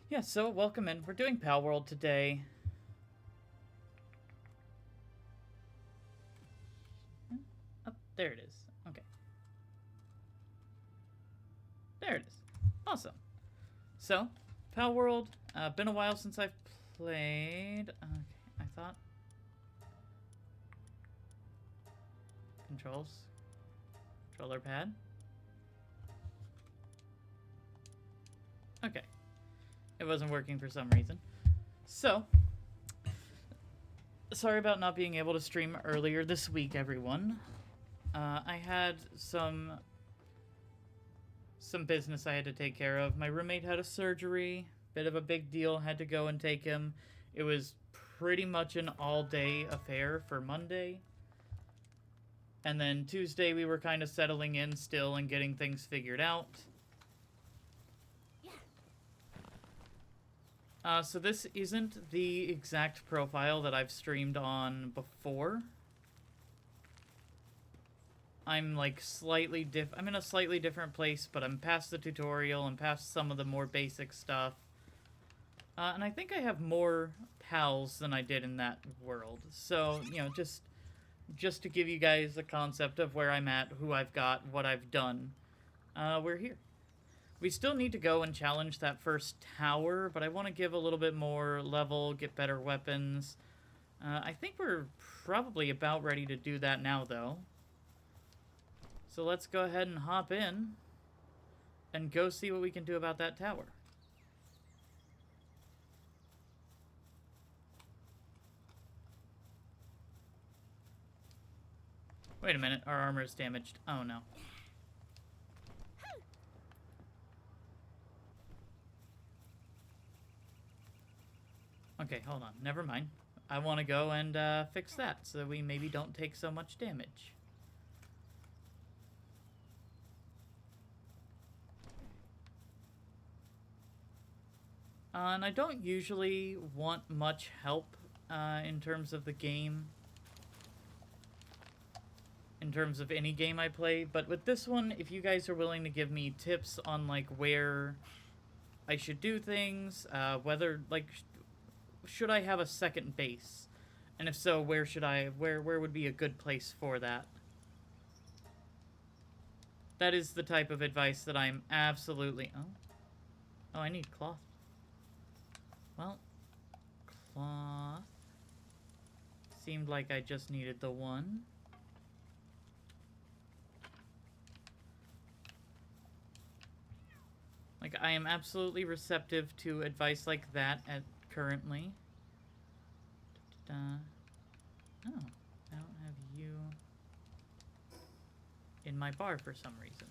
Yeah, so welcome in. We're doing Palworld today. Oh, there it is. Okay. There it is. Awesome. So, Palworld, been a while since I've played. Okay, I thought. Controls. Controller pad. Okay. It wasn't working for some reason. So, sorry about not being able to stream earlier this week, everyone. I had some business I had to take care of. My roommate had a surgery, bit of a big deal, had to go and take him. It was pretty much an all-day affair for Monday. And then Tuesday we were kind of settling in still and getting things figured out. So this isn't the exact profile that I've streamed on before. I'm like I'm in a slightly different place, but I'm past the tutorial and past some of the more basic stuff. And I think I have more pals than I did in that world. So, you know, just to give you guys a concept of where I'm at, who I've got, what I've done, we're here. We still need to go and challenge that first tower, but I want to give a little bit more level, get better weapons. I think we're probably about ready to do that now, though. So let's go ahead and hop in and go see what we can do about that tower. Wait a minute, our armor is damaged. Oh no. Okay, hold on. Never mind. I want to go and fix that so that we maybe don't take so much damage. And I don't usually want much help in terms of the game. In terms of any game I play. But with this one, if you guys are willing to give me tips on, like, where I should do things, whether, like, should I have a second base? And if so, where would be a good place for that? That is the type of advice that I'm absolutely... Oh, I need cloth. Well, cloth. Seemed like I just needed the one. Like, I am absolutely receptive to advice like that currently. Oh, I don't have you in my bar for some reason.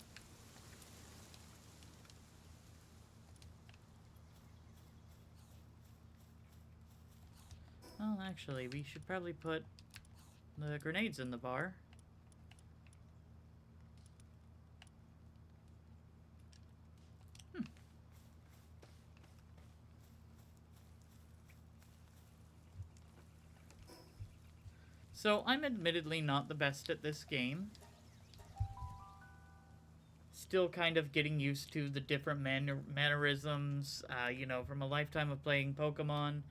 Well, actually, we should probably put the grenades in the bar. So, I'm admittedly not the best at this game. Still kind of getting used to the different mannerisms, you know, from a lifetime of playing Pokemon.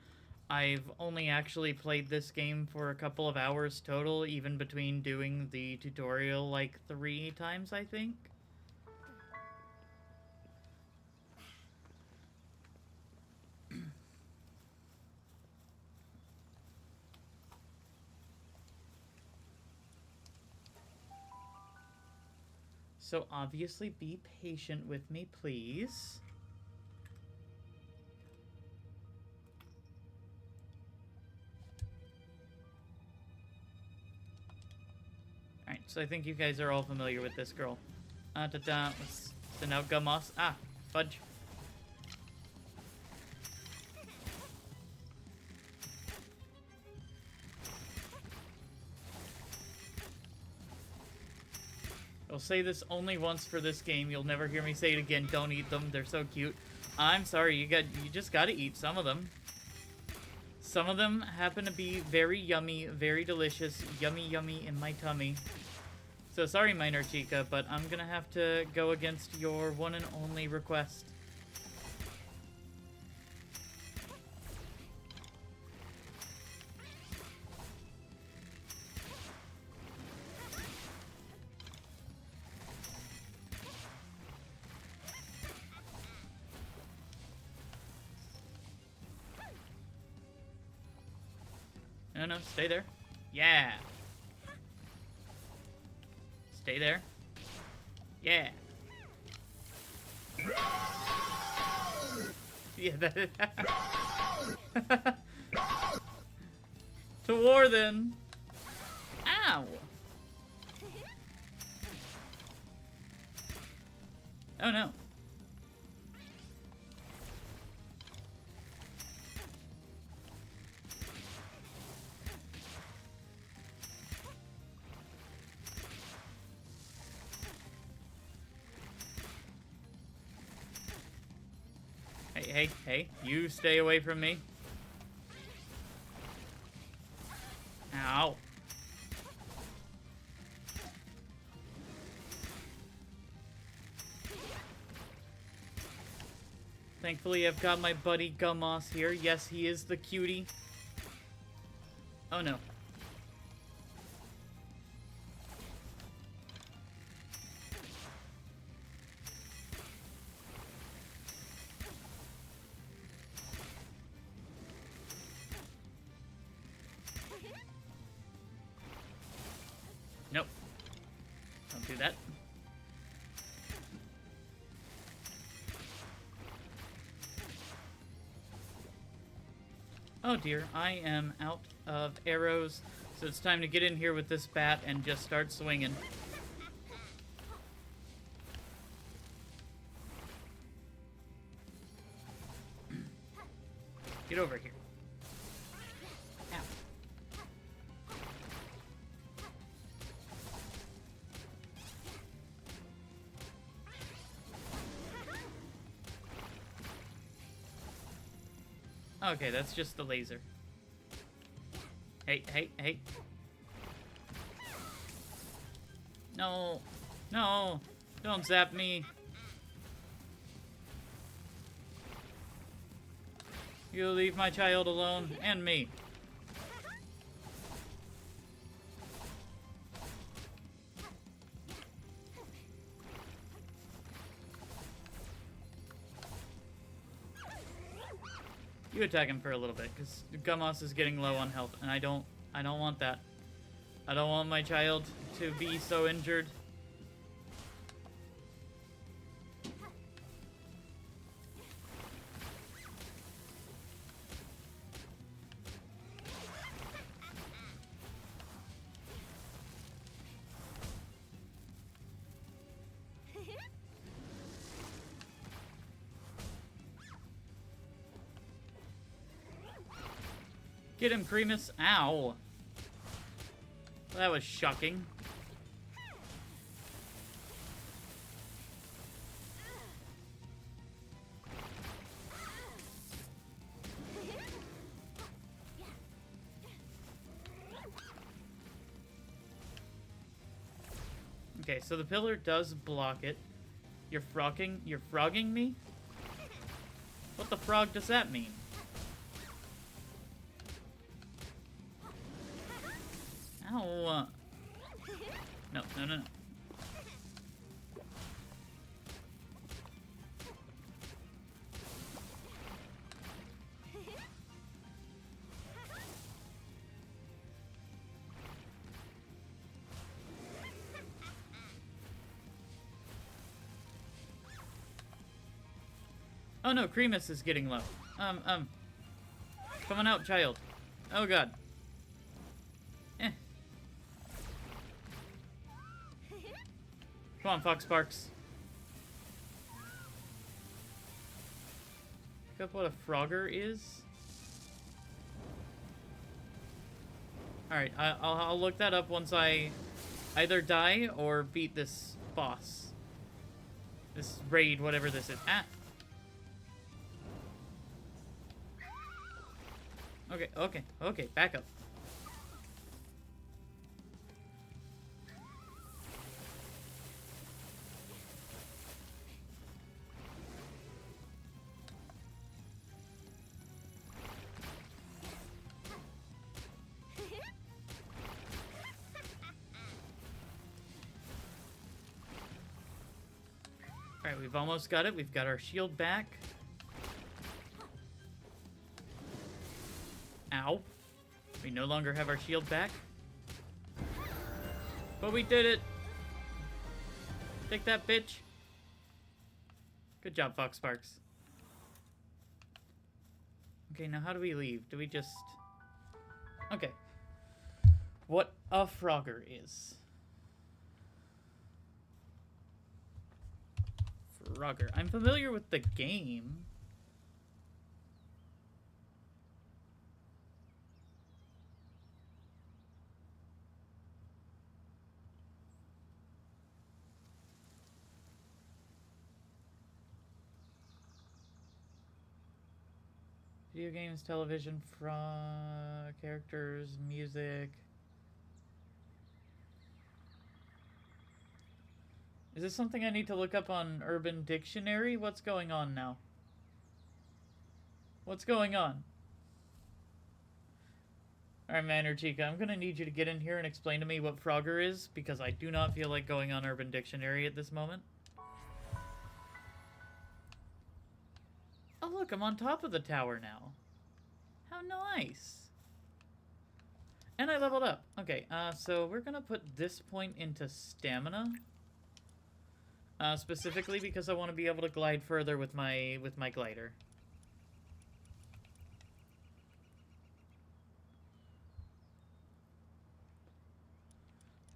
I've only actually played this game for a couple of hours total, even between doing the tutorial like 3 times, I think. So obviously be patient with me, please. Alright, so I think you guys are all familiar with this girl. Let's send out Gummoss. Ah, fudge. I'll say this only once for this game. You'll never hear me say it again. Don't eat them. They're so cute. I'm sorry. You just gotta eat some of them. Some of them happen to be very yummy, very delicious. Yummy, yummy in my tummy. So sorry, Minor Chica, but I'm gonna have to go against your one and only request. no, stay there. Yeah. Stay there. Yeah. Yeah, that To war, then. Ow. Oh, no. Hey, you stay away from me. Ow. Thankfully, I've got my buddy Gummoss here. Yes, he is the cutie. Oh, no. Nope. Don't do that. Oh dear, I am out of arrows, so it's time to get in here with this bat and just start swinging. Get over here. Ow. Okay, that's just the laser. Hey. No. No. Don't zap me. You leave my child alone, and me. You attack him for a little bit, because Gummoss is getting low on health, and I don't want that. I don't want my child to be so injured. Get him, Cremus. Ow. That was shocking. Okay, so the pillar does block it. You're frogging me? What the frog does that mean? Ow. No. Oh no, Cremus is getting low. Come on out, child. Oh god. Come on, Fox Sparks. Pick up what a Frogger is. Alright, I'll look that up once I either die or beat this boss. This raid, whatever this is. Ah! Okay, back up. Alright, we've almost got it. We've got our shield back. Ow. We no longer have our shield back. But we did it! Take that, bitch! Good job, Fox Sparks. Okay, now how do we leave? Do we just... Okay. What a Frogger is. Frogger. I'm familiar with the game. Video games, television, characters, music. Is this something I need to look up on Urban Dictionary? What's going on now? What's going on? Alright, Manor Chica, I'm gonna need you to get in here and explain to me what Frogger is, because I do not feel like going on Urban Dictionary at this moment. Oh look, I'm on top of the tower now. How nice. And I leveled up. Okay, so we're gonna put this point into stamina. Specifically because I want to be able to glide further with my glider.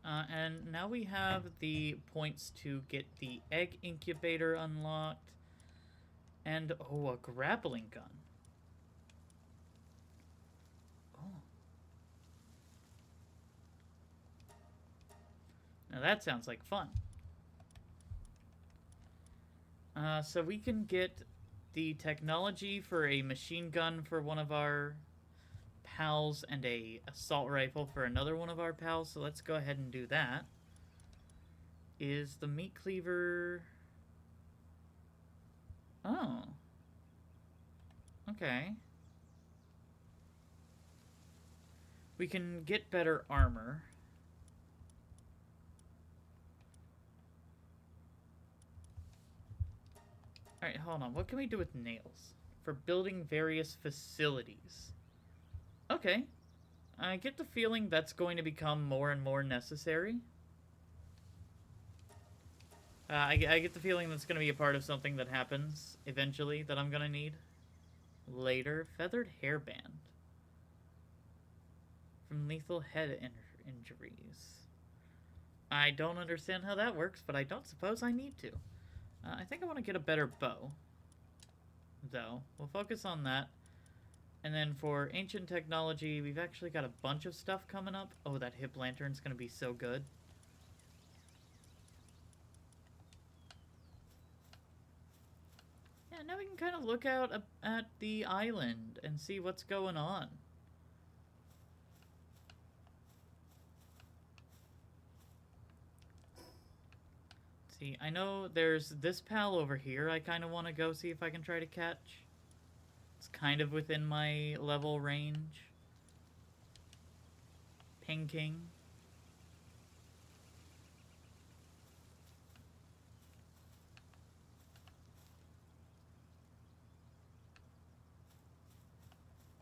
And now we have the points to get the egg incubator unlocked. And, oh, a grappling gun. Oh. Now that sounds like fun. So we can get the technology for a machine gun for one of our pals and a assault rifle for another one of our pals. So let's go ahead and do that. Is the meat cleaver... Oh. Okay. We can get better armor. Alright, hold on. What can we do with nails? For building various facilities. Okay. I get the feeling that's going to become more and more necessary. I get the feeling that's going to be a part of something that happens eventually that I'm going to need. Later. Feathered hairband. From lethal head injuries. I don't understand how that works, but I don't suppose I need to. I think I want to get a better bow. Though. We'll focus on that. And then for ancient technology, we've actually got a bunch of stuff coming up. Oh, that hip lantern's going to be so good. Yeah, now we can kind of look out at the island and see what's going on. See, I know there's this pal over here I kind of want to go see if I can try to catch. It's kind of within my level range. Ping King.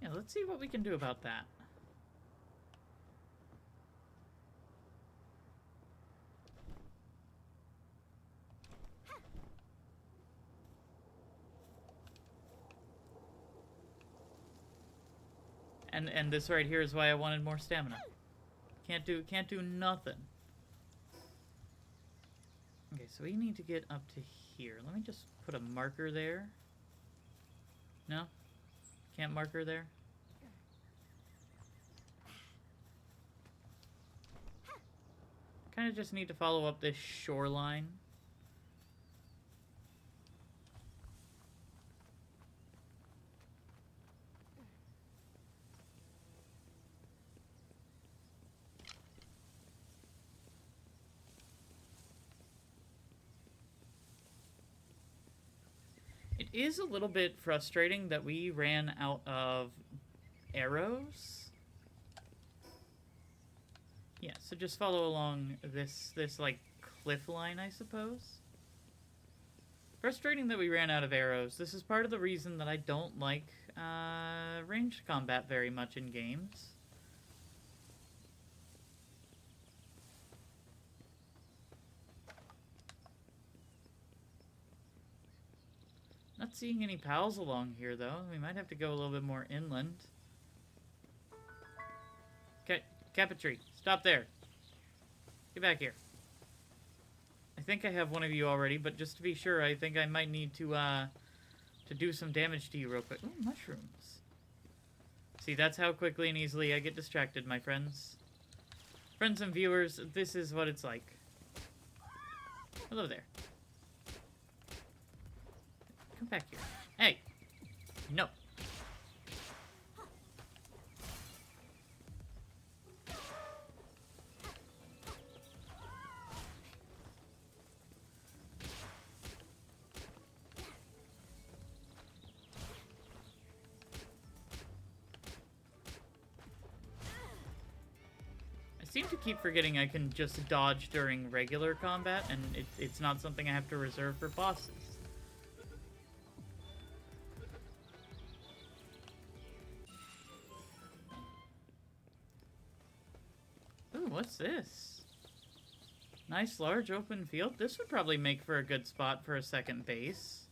Yeah, let's see what we can do about that. And this right here is why I wanted more stamina. Can't do nothing. Okay, so we need to get up to here. Let me just put a marker there. No? Can't marker there? Kind of just need to follow up this shoreline. It is a little bit frustrating that we ran out of arrows. Yeah, so just follow along this like cliff line, I suppose. Frustrating that we ran out of arrows. This is part of the reason that I don't like ranged combat very much in games. Not seeing any pals along here, though. We might have to go a little bit more inland. Okay, Capitry, stop there. Get back here. I think I have one of you already, but just to be sure, I think I might need to do some damage to you real quick. Ooh, mushrooms. See, that's how quickly and easily I get distracted, my friends. Friends and viewers, this is what it's like. Hello there. Come back here. Hey! No. I seem to keep forgetting I can just dodge during regular combat, and it's not something I have to reserve for bosses. Ooh, what's this? Nice large open field. This would probably make for a good spot for a second base.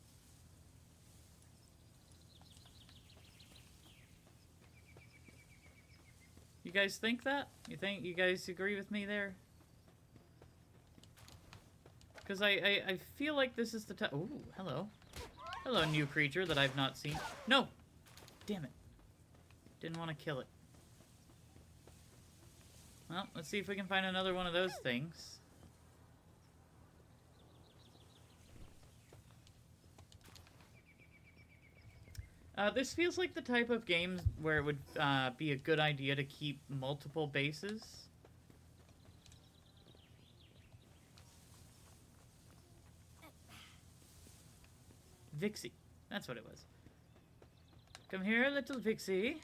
You guys think that? You guys agree with me there? Because I feel like this is the time. Ooh, hello. Hello, new creature that I've not seen. No! Damn it. Didn't want to kill it. Well, let's see if we can find another one of those things. This feels like the type of game where it would be a good idea to keep multiple bases. Vixie. That's what it was. Come here, little Vixie.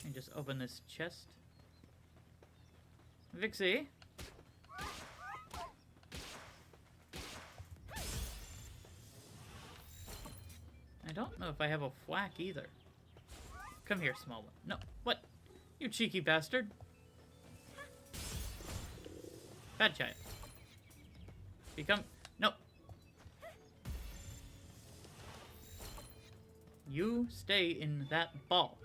And just open this chest. Vixie. I don't know if I have a thwack either. Come here, small one. No. What? You cheeky bastard. Bad child. Become... No. You stay in that ball.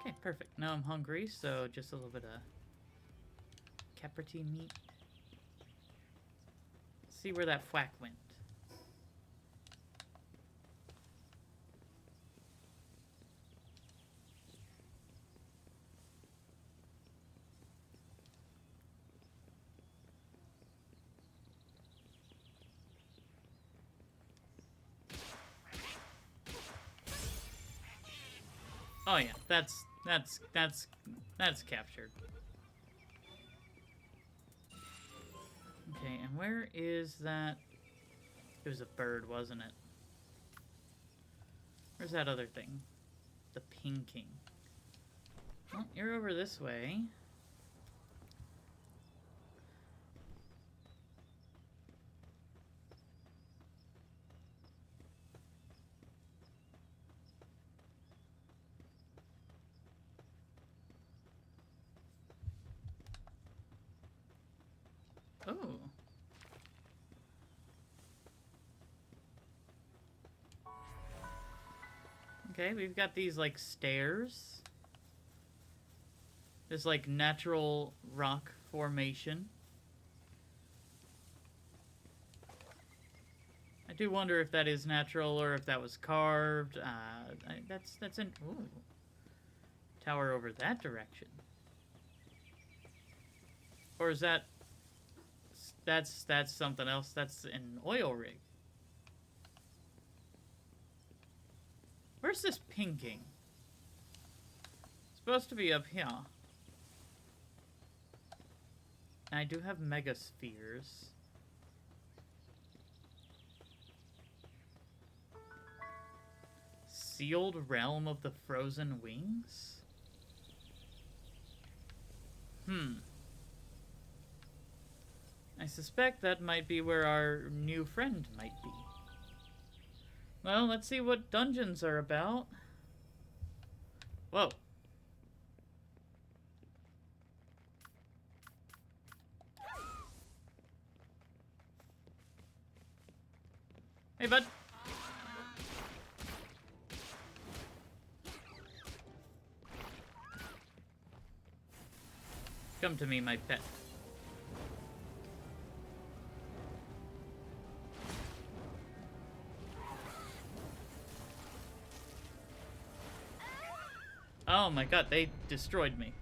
Okay, perfect. Now I'm hungry, so just a little bit of caprati meat. See where that thwack went. Oh yeah, that's captured. Okay, and where is that? It was a bird, wasn't it? Where's that other thing? The pinking. Well, you're over this way. Oh. Okay, we've got these, like, stairs. This, like, natural rock formation. I do wonder if that is natural or if that was carved. That's an... Ooh. Tower over that direction. Or is that... That's something else. That's an oil rig. Where's this pinking? It's supposed to be up here. I do have mega spheres. Sealed Realm of the Frozen Wings? I suspect that might be where our new friend might be. Well, let's see what dungeons are about. Whoa. Hey, bud. Come to me, my pet. Oh my god, they destroyed me.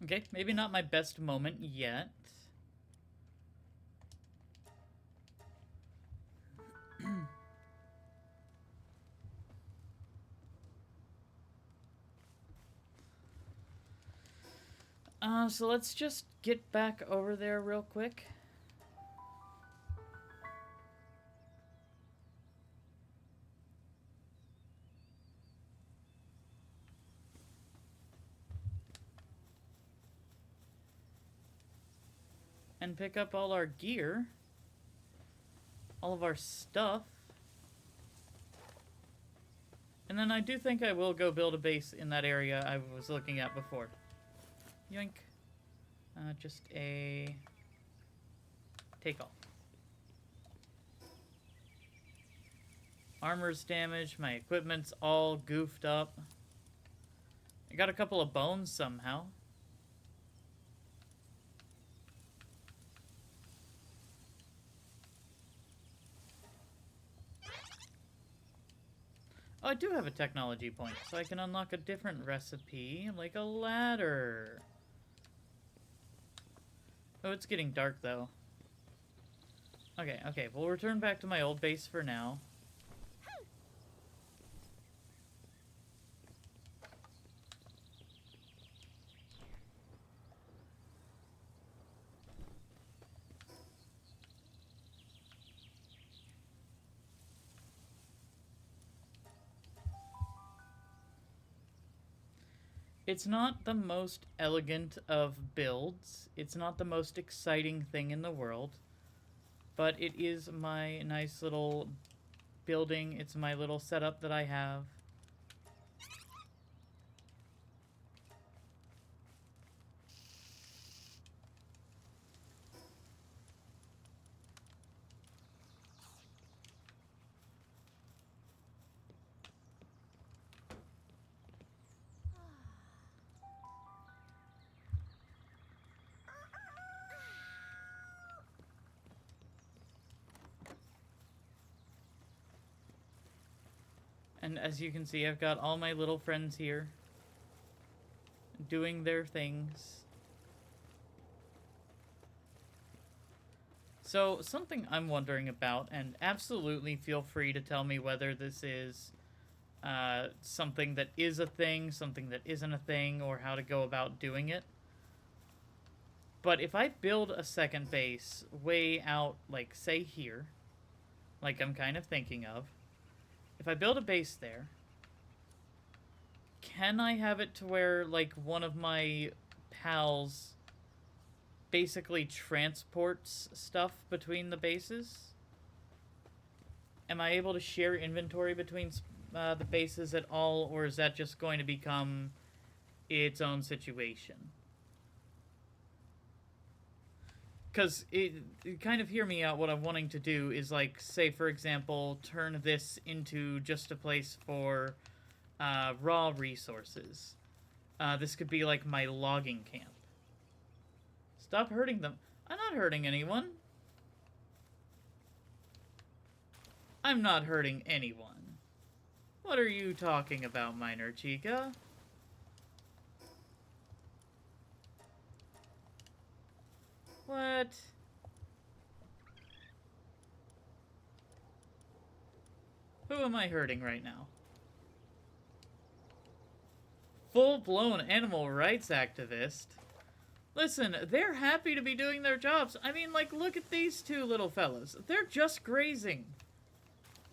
Okay, maybe not my best moment yet. So let's just get back over there real quick. And pick up all our gear. All of our stuff. And then I do think I will go build a base in that area I was looking at before. Yoink. Just a... take all. Armor's damaged. My equipment's all goofed up. I got a couple of bones somehow. Oh, I do have a technology point, so I can unlock a different recipe, like a ladder. Oh, it's getting dark, though. Okay, okay, we'll return back to my old base for now. It's not the most elegant of builds. It's not the most exciting thing in the world. But it is my nice little building. It's my little setup that I have. And as you can see, I've got all my little friends here doing their things. So, something I'm wondering about, and absolutely feel free to tell me whether this is something that is a thing, something that isn't a thing, or how to go about doing it. But if I build a second base way out, like, say here, like I'm kind of thinking of, if I build a base there, can I have it to where, like, one of my pals basically transports stuff between the bases? Am I able to share inventory between the bases at all, or is that just going to become its own situation? Because kind of hear me out, what I'm wanting to do is, like, say, for example, turn this into just a place for raw resources. This could be, like, my logging camp. Stop hurting them. I'm not hurting anyone. I'm not hurting anyone. What are you talking about, Minor Chica? What? Who am I hurting right now? Full-blown animal rights activist. Listen, they're happy to be doing their jobs. I mean, like, look at these two little fellas. They're just grazing.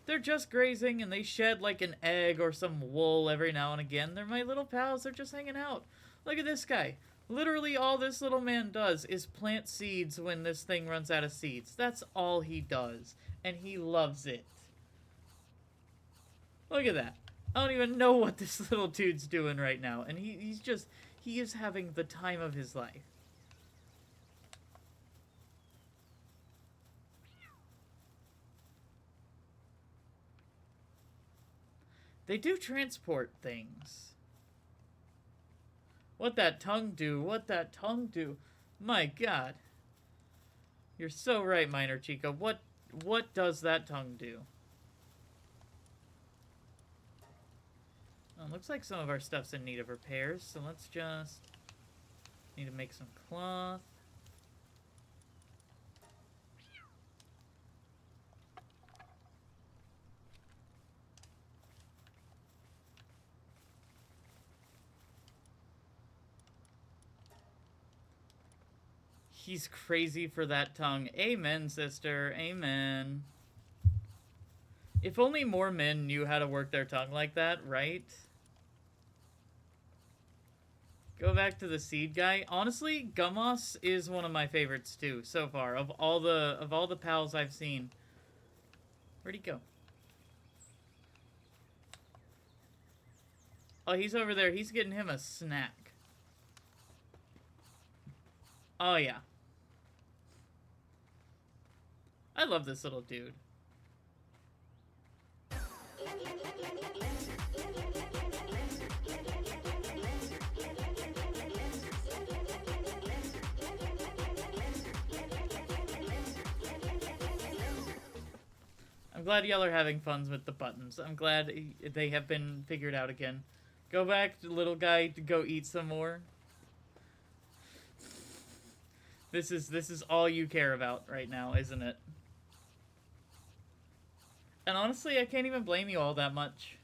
They're just grazing, and they shed, like, an egg or some wool every now and again. They're my little pals. They're just hanging out. Look at this guy. Literally all this little man does is plant seeds when this thing runs out of seeds. That's all he does. And he loves it. Look at that. I don't even know what this little dude's doing right now. And he is having the time of his life. They do transport things. What that tongue do? What that tongue do? My God. You're so right, Minor Chica. What does that tongue do? Oh, looks like some of our stuff's in need of repairs, so let's just... Need to make some cloth. He's crazy for that tongue. Amen, sister. Amen. If only more men knew how to work their tongue like that, right? Go back to the seed guy. Honestly, Gummoss is one of my favorites too, so far. Of all the pals I've seen. Where'd he go? Oh, he's over there. He's getting him a snack. Oh, yeah. I love this little dude. I'm glad y'all are having fun with the buttons. I'm glad they have been figured out again. Go back, little guy, to go eat some more. This is all you care about right now, isn't it? And honestly, I can't even blame you all that much.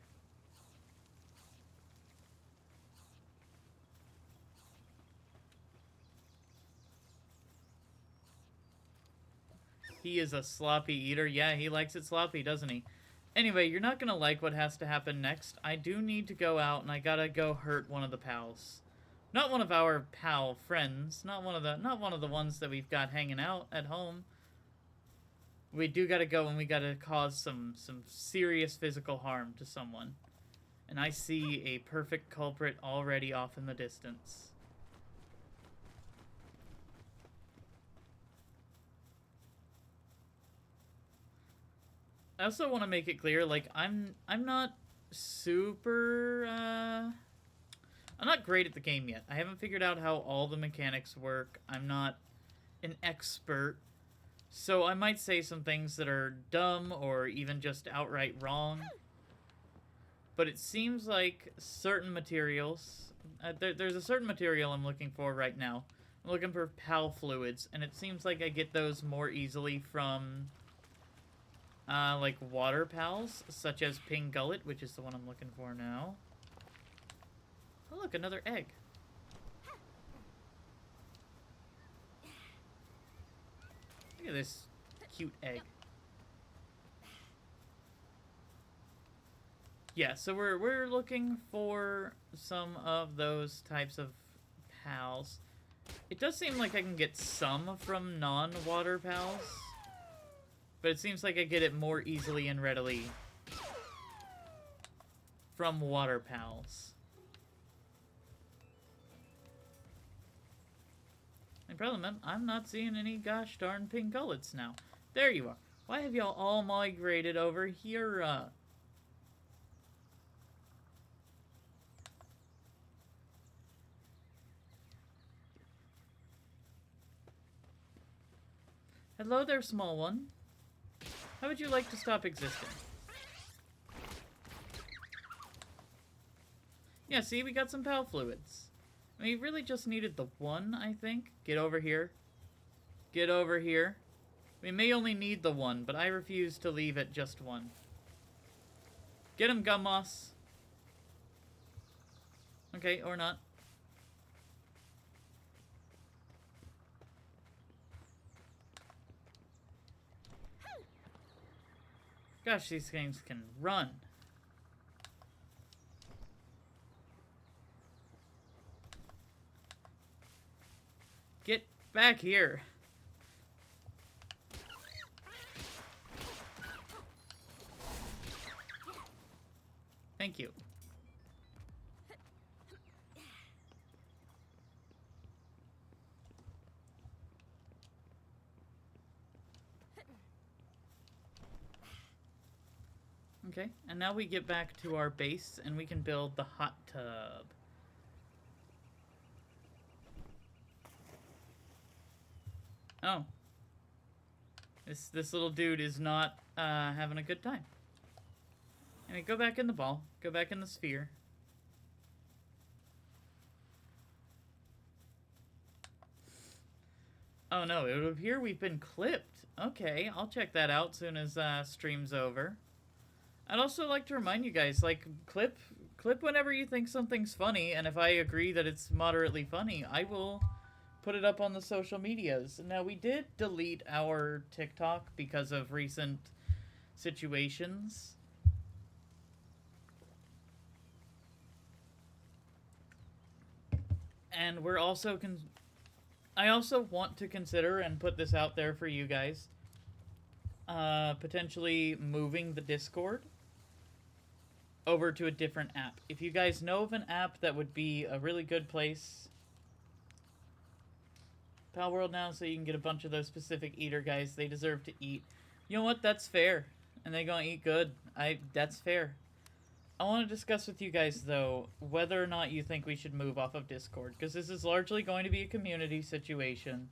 He is a sloppy eater. Yeah, he likes it sloppy, doesn't he? Anyway, you're not gonna like what has to happen next. I do need to go out, and I gotta go hurt one of the pals. Not one of our pal friends. Not one of the ones that we've got hanging out at home. We do gotta go, and we gotta cause some serious physical harm to someone. And I see a perfect culprit already off in the distance. I also want to make it clear, like, I'm not super, I'm not great at the game yet. I haven't figured out how all the mechanics work. I'm not an expert. So I might say some things that are dumb or even just outright wrong. But it seems like certain materials... there's a certain material I'm looking for right now. I'm looking for pal fluids, and it seems like I get those more easily from... like water pals, such as Ping Gullet, which is the one I'm looking for now. Oh, look, another egg. Look at this cute egg. Yeah, so we're looking for some of those types of pals. It does seem like I can get some from non-water pals. But it seems like I get it more easily and readily from water pals. The problem, I'm not seeing any gosh darn pink gullets now. There you are. Why have y'all all migrated over here? Hello there, small one. How would you like to stop existing? Yeah, see, we got some pal fluids. We really just needed the one, I think. Get over here. Get over here. We may only need the one, but I refuse to leave at just one. Get him, Gummoss. Okay, or not. Gosh, these things can run. Get back here. Thank you. Okay, and now we get back to our base and we can build the hot tub. Oh. This little dude is not having a good time. I mean, go back in the ball. Go back in the sphere. Oh no, it would appear we've been clipped. Okay, I'll check that out soon as stream's over. I'd also like to remind you guys, like, clip whenever you think something's funny, and if I agree that it's moderately funny, I will put it up on the social medias. Now, we did delete our TikTok because of recent situations. And we're also I also want to consider and put this out there for you guys, potentially moving the Discord over to a different app. If you guys know of an app that would be a really good place, Palworld now, so you can get a bunch of those specific eater guys. They deserve to eat. You know what? That's fair. And they gonna eat good. That's fair. I want to discuss with you guys, though, whether or not you think we should move off of Discord, because this is largely going to be a community situation.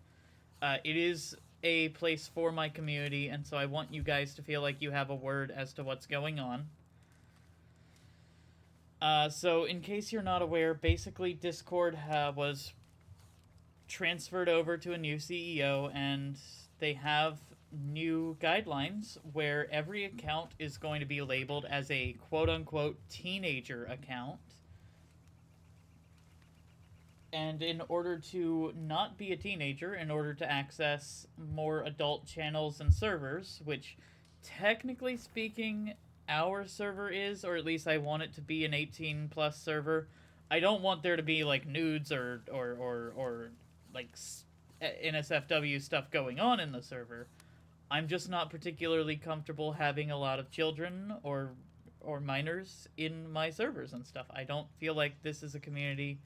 It is a place for my community, and so I want you guys to feel like you have a word as to what's going on. So, in case you're not aware, basically Discord was transferred over to a new CEO, and they have new guidelines where every account is going to be labeled as a quote-unquote teenager account. And in order to not be a teenager, in order to access more adult channels and servers, which technically speaking our server is, or at least I want it to be an 18 plus server. I don't want there to be like nudes or like NSFW stuff going on in the server. I'm just not particularly comfortable having a lot of children or minors in my servers and stuff. I don't feel like this is a community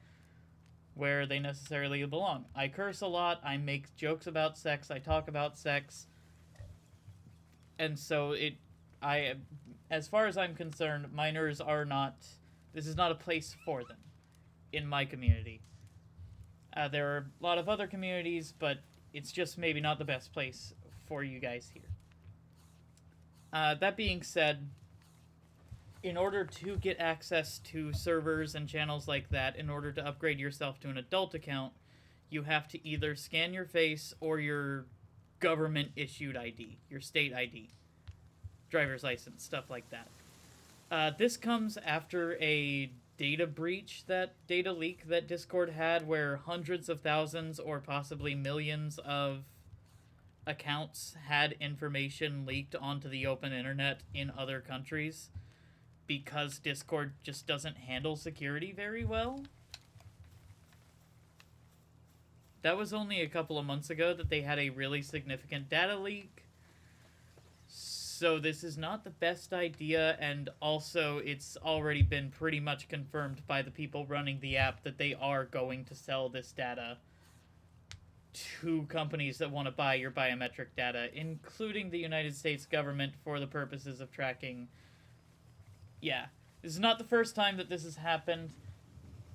where they necessarily belong. I curse a lot, I make jokes about sex, I talk about sex, and so as far as I'm concerned, minors are not, this is not a place for them in my community. There are a lot of other communities, but it's just maybe not the best place for you guys here. That being said, in order to get access to servers and channels like that, in order to upgrade yourself to an adult account, you have to either scan your face or your government-issued ID, your state ID, driver's license, stuff like that. This comes after a data leak that Discord had, where hundreds of thousands or possibly millions of accounts had information leaked onto the open internet in other countries because Discord just doesn't handle security very well. That was only a couple of months ago that they had a really significant data leak. So this is not the best idea, and also it's already been pretty much confirmed by the people running the app that they are going to sell this data to companies that want to buy your biometric data, including the United States government, for the purposes of tracking. Yeah, this is not the first time that this has happened.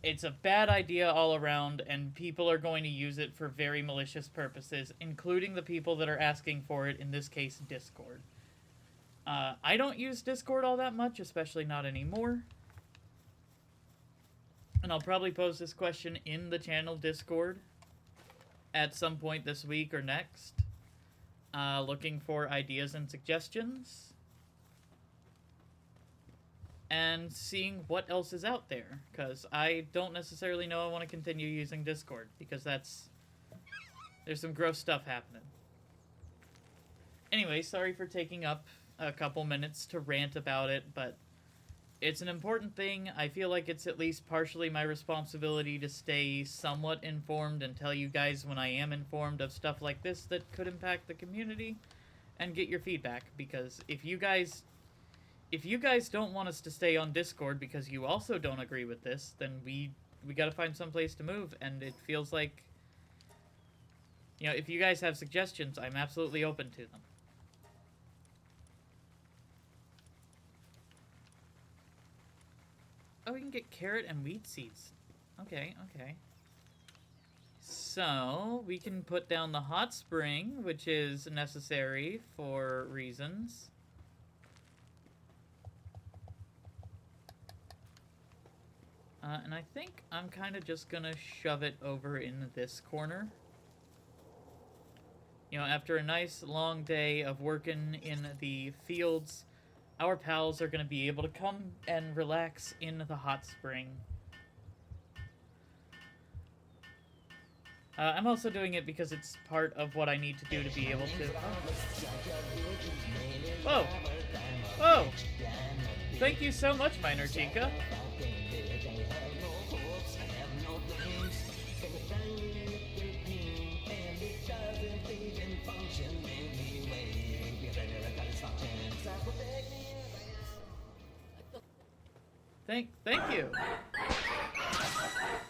It's a bad idea all around, and people are going to use it for very malicious purposes, including the people that are asking for it, in this case, Discord. I don't use Discord all that much, especially not anymore. And I'll probably pose this question in the channel Discord at some point this week or next, looking for ideas and suggestions, and seeing what else is out there, because I don't necessarily know I want to continue using Discord, because there's some gross stuff happening. Anyway, sorry for taking up a couple minutes to rant about it, but it's an important thing. I feel like it's at least partially my responsibility to stay somewhat informed and tell you guys when I am informed of stuff like this that could impact the community, and get your feedback, because if you guys if you guys don't want us to stay on Discord because you also don't agree with this, then we gotta find some place to move, and it feels like, you know, if you guys have suggestions, I'm absolutely open to them. Oh, we can get carrot and wheat seeds. Okay, okay. So, we can put down the hot spring, which is necessary for reasons. And I think I'm kind of just gonna shove it over in this corner. You know, after a nice long day of working in the fields, our pals are gonna be able to come and relax in the hot spring. I'm also doing it because it's part of what I need to do to be able to... Whoa! Whoa! Thank you so much, Minor Chica. Thank you.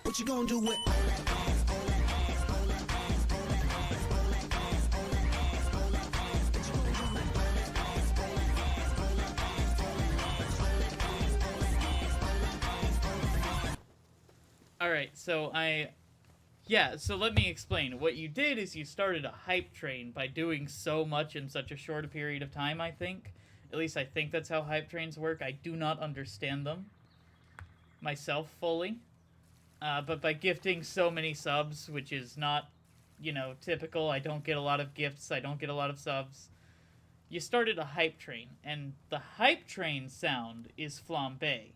What you gonna do with Alright, so so let me explain. What you did is you started a hype train by doing so much in such a short a period of time, I think. At least I think that's how hype trains work. I do not understand them myself fully. But by gifting so many subs, which is not, you know, typical, I don't get a lot of gifts, I don't get a lot of subs, you started a hype train, and the hype train sound is flambe.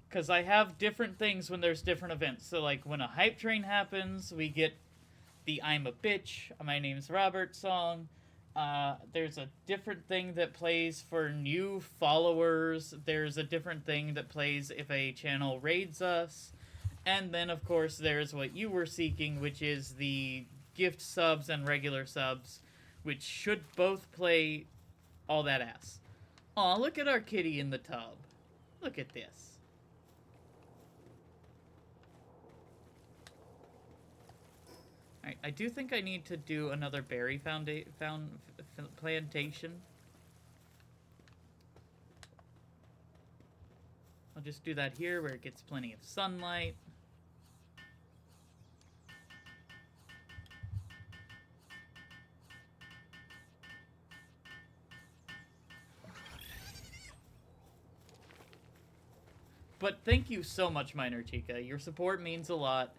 Because I have different things when there's different events. So, like, when a hype train happens, we get the I'm a Bitch, My Name's Robert song. There's a different thing that plays for new followers. There's a different thing that plays if a channel raids us. And then, of course, there's what you were seeking, which is the gift subs and regular subs, which should both play all that ass. Aw, look at our kitty in the tub. Look at this. Alright, I do think I need to do another berry plantation. I'll just do that here where it gets plenty of sunlight. But thank you so much, Minor Chica. Your support means a lot.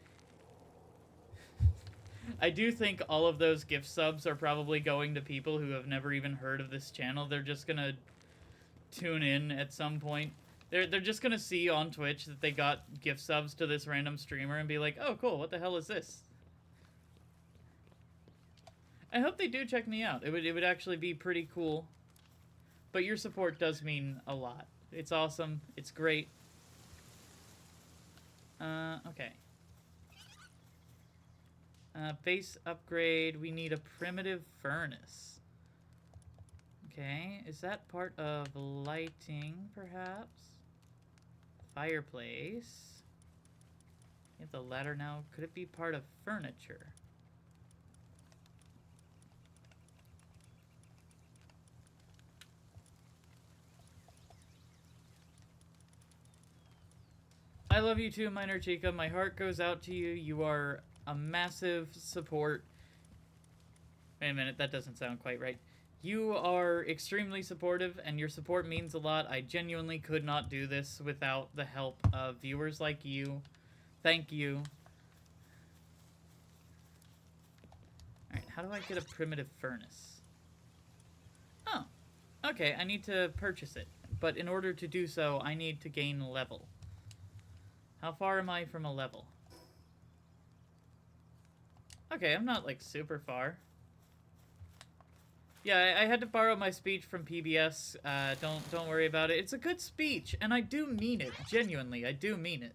I do think all of those gift subs are probably going to people who have never even heard of this channel. They're just gonna tune in at some point. They're just gonna see on Twitch that they got gift subs to this random streamer and be like, oh, cool, what the hell is this? I hope they do check me out. It would actually be pretty cool. But your support does mean a lot. It's awesome. It's great. Okay. Base upgrade, we need a primitive furnace. Okay, is that part of lighting, perhaps? Fireplace. You have the ladder now. Could it be part of furniture? I love you too, Minor Chica. My heart goes out to you. You are a massive support. Wait a minute, that doesn't sound quite right. You are extremely supportive, and your support means a lot. I genuinely could not do this without the help of viewers like you. Thank you. Alright, how do I get a primitive furnace? Oh, okay, I need to purchase it. But in order to do so, I need to gain level. How far am I from a level? Okay, I'm not, like, super far. Yeah, I had to borrow my speech from PBS. Don't worry about it. It's a good speech, and I do mean it. Genuinely, I do mean it.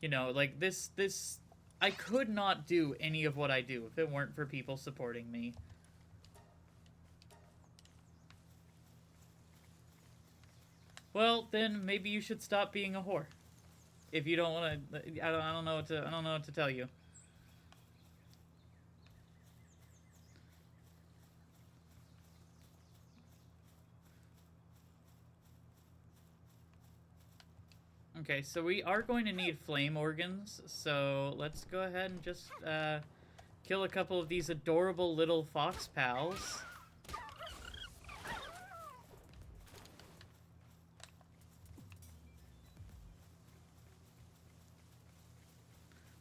You know, like, this... I could not do any of what I do if it weren't for people supporting me. Well, then maybe you should stop being a whore. If you don't want to, I don't know what to, I don't know what to tell you. Okay, so we are going to need flame organs, so let's go ahead and just kill a couple of these adorable little fox pals.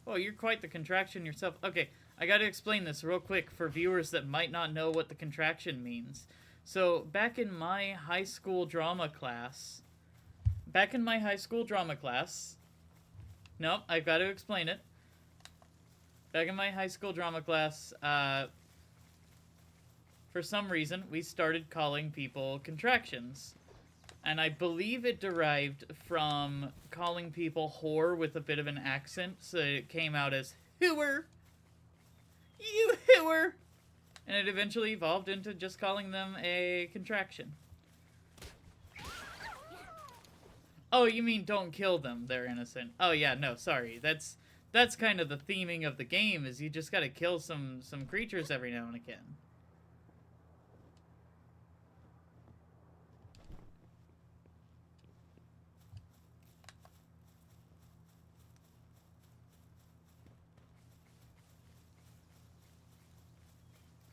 Oh, you're quite the contraction yourself. Okay, I gotta explain this real quick for viewers that might not know what the contraction means. So, back in my high school drama class... Nope, I've got to explain it. Back in my high school drama class, for some reason, we started calling people contractions. And I believe it derived from calling people whore with a bit of an accent, so it came out as hooer. You hooer! And it eventually evolved into just calling them a contraction. Oh, you mean don't kill them, they're innocent. Oh yeah, no, sorry. That's kind of the theming of the game, is you just gotta kill some creatures every now and again.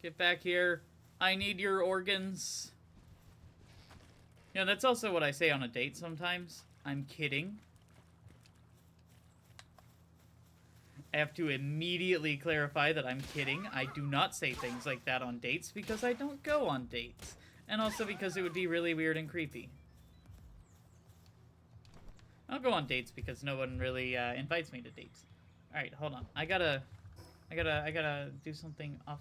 Get back here. I need your organs. You know, that's also what I say on a date sometimes. I'm kidding. I have to immediately clarify that I'm kidding. I do not say things like that on dates because I don't go on dates. And also because it would be really weird and creepy. I'll go on dates because no one really invites me to dates. Alright, hold on. I gotta do something off.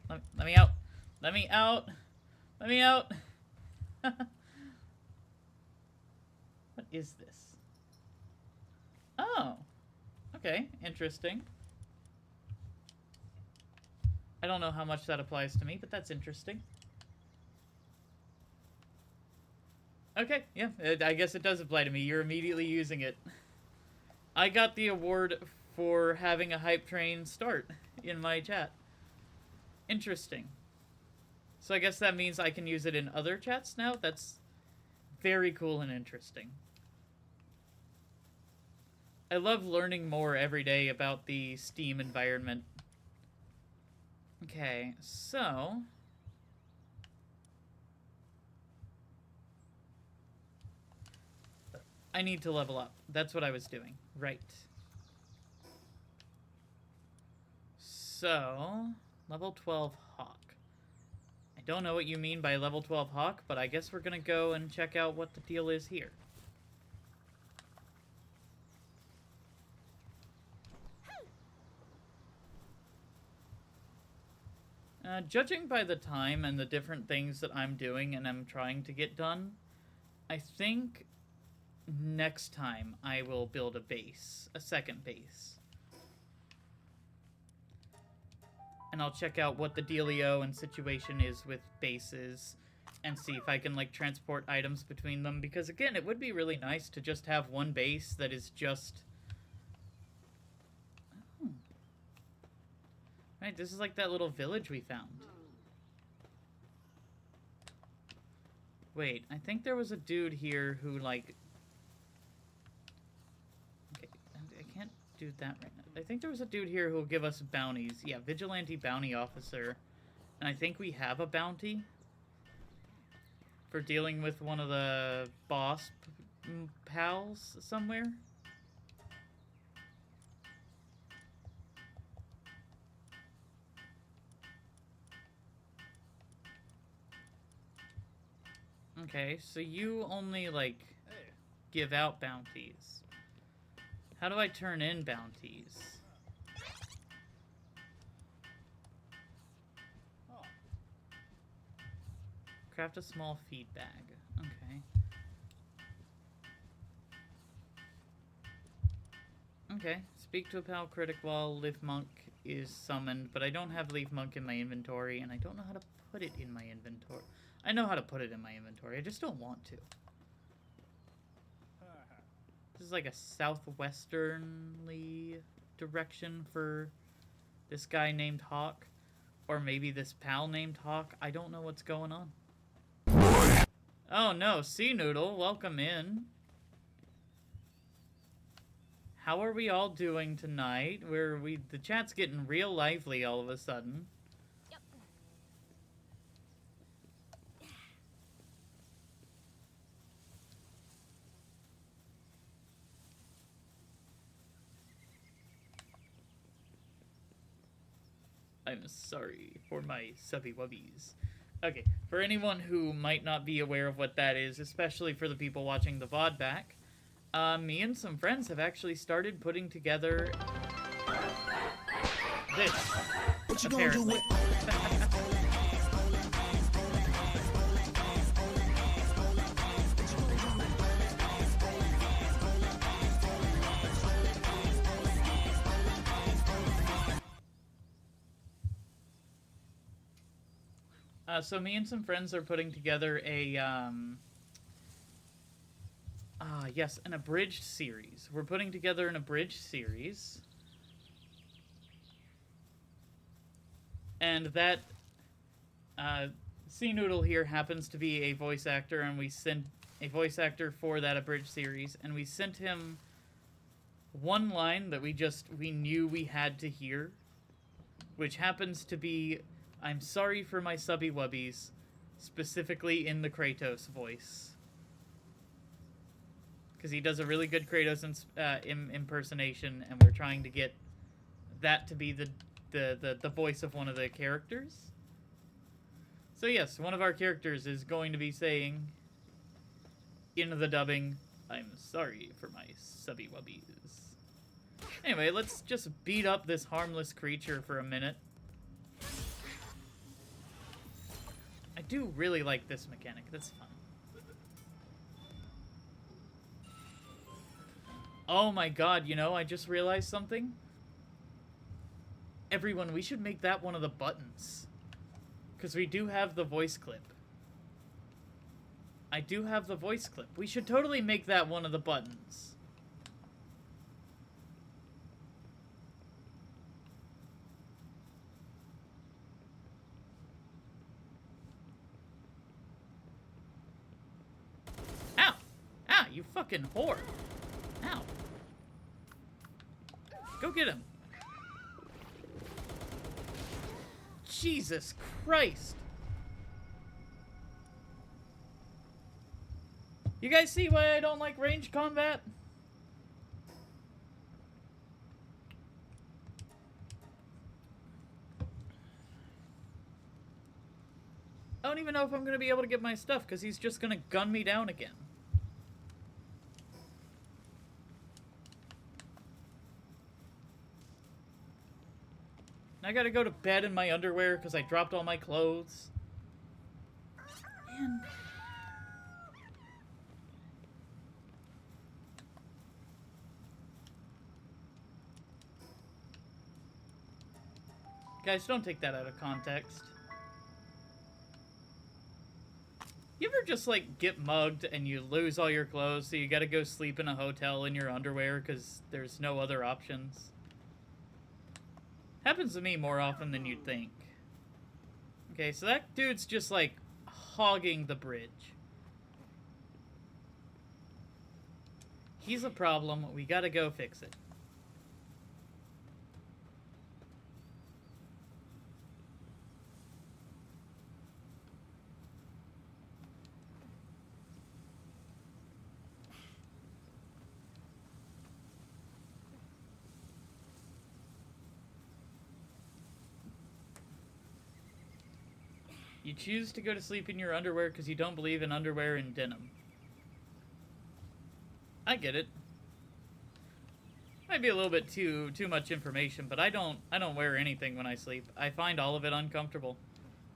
No, let me out. Let me out. Let me out. What is this? Oh. Okay, interesting. I don't know how much that applies to me, but that's interesting. Okay, yeah, I guess it does apply to me. You're immediately using it. I got the award for having a hype train start in my chat. Interesting. So I guess that means I can use it in other chats now? That's very cool and interesting. I love learning more every day about the Steam environment. Okay, so... I need to level up. That's what I was doing. Right. So... Level 12 Hawk. I don't know what you mean by level 12 Hawk, but I guess we're gonna go and check out what the deal is here. Judging by the time and the different things that I'm doing and I'm trying to get done, I think next time I will build a base, a second base. And I'll check out what the dealio and situation is with bases and see if I can, like, transport items between them. Because, again, it would be really nice to just have one base that is just... Right, this is like that little village we found. Wait, I think there was a dude here who, like... Okay, I can't do that right now. I think there was a dude here who will give us bounties. Yeah, Vigilante Bounty Officer. And I think we have a bounty for dealing with one of the boss pals somewhere. Okay, so you only, like, give out bounties. How do I turn in bounties? Craft a small feed bag. Okay. Okay. Speak to a pal critic while Leaf Monk is summoned, but I don't have Leaf Monk in my inventory, and I don't know how to put it in my inventory. I know how to put it in my inventory, I just don't want to. This is like a southwesternly direction for this guy named Hawk. Or maybe this pal named Hawk. I don't know what's going on. Oh no, Sea Noodle, welcome in. How are we all doing tonight? The chat's getting real lively all of a sudden. Yep. I'm sorry for my subby wubbies. Okay, for anyone who might not be aware of what that is, especially for the people watching the VOD back, me and some friends have actually started putting together this, What you apparently. gonna do with So me and some friends are putting together a, yes, an abridged series. We're putting together an abridged series. And that, Sea Noodle here happens to be a voice actor, and we sent a voice actor for that abridged series, and we sent him one line that we knew we had to hear, which happens to be, "I'm sorry for my subby wubbies," specifically in the Kratos voice. Because he does a really good Kratos impersonation, and we're trying to get that to be the voice of one of the characters. So yes, one of our characters is going to be saying, in the dubbing, "I'm sorry for my subby wubbies." Anyway, let's just beat up this harmless creature for a minute. I do really like this mechanic. That's fun. Oh my god, you know, I just realized something. Everyone, we should make that one of the buttons. Because we do have the voice clip. I do have the voice clip. We should totally make that one of the buttons. Ow! Ow, you fucking whore! Ow. Go get him. Jesus Christ. You guys see why I don't like ranged combat? I don't even know if I'm gonna be able to get my stuff, because he's just gonna gun me down again. I gotta go to bed in my underwear because I dropped all my clothes. Man. Guys, don't take that out of context. You ever just, like, get mugged and you lose all your clothes, so you gotta go sleep in a hotel in your underwear because there's no other options? Happens to me more often than you'd think. Okay, so that dude's just, like, hogging the bridge. He's a problem. We gotta go fix it. You choose to go to sleep in your underwear because you don't believe in underwear and denim. I get it. Might be a little bit too much information, but I don't wear anything when I sleep. I find all of it uncomfortable.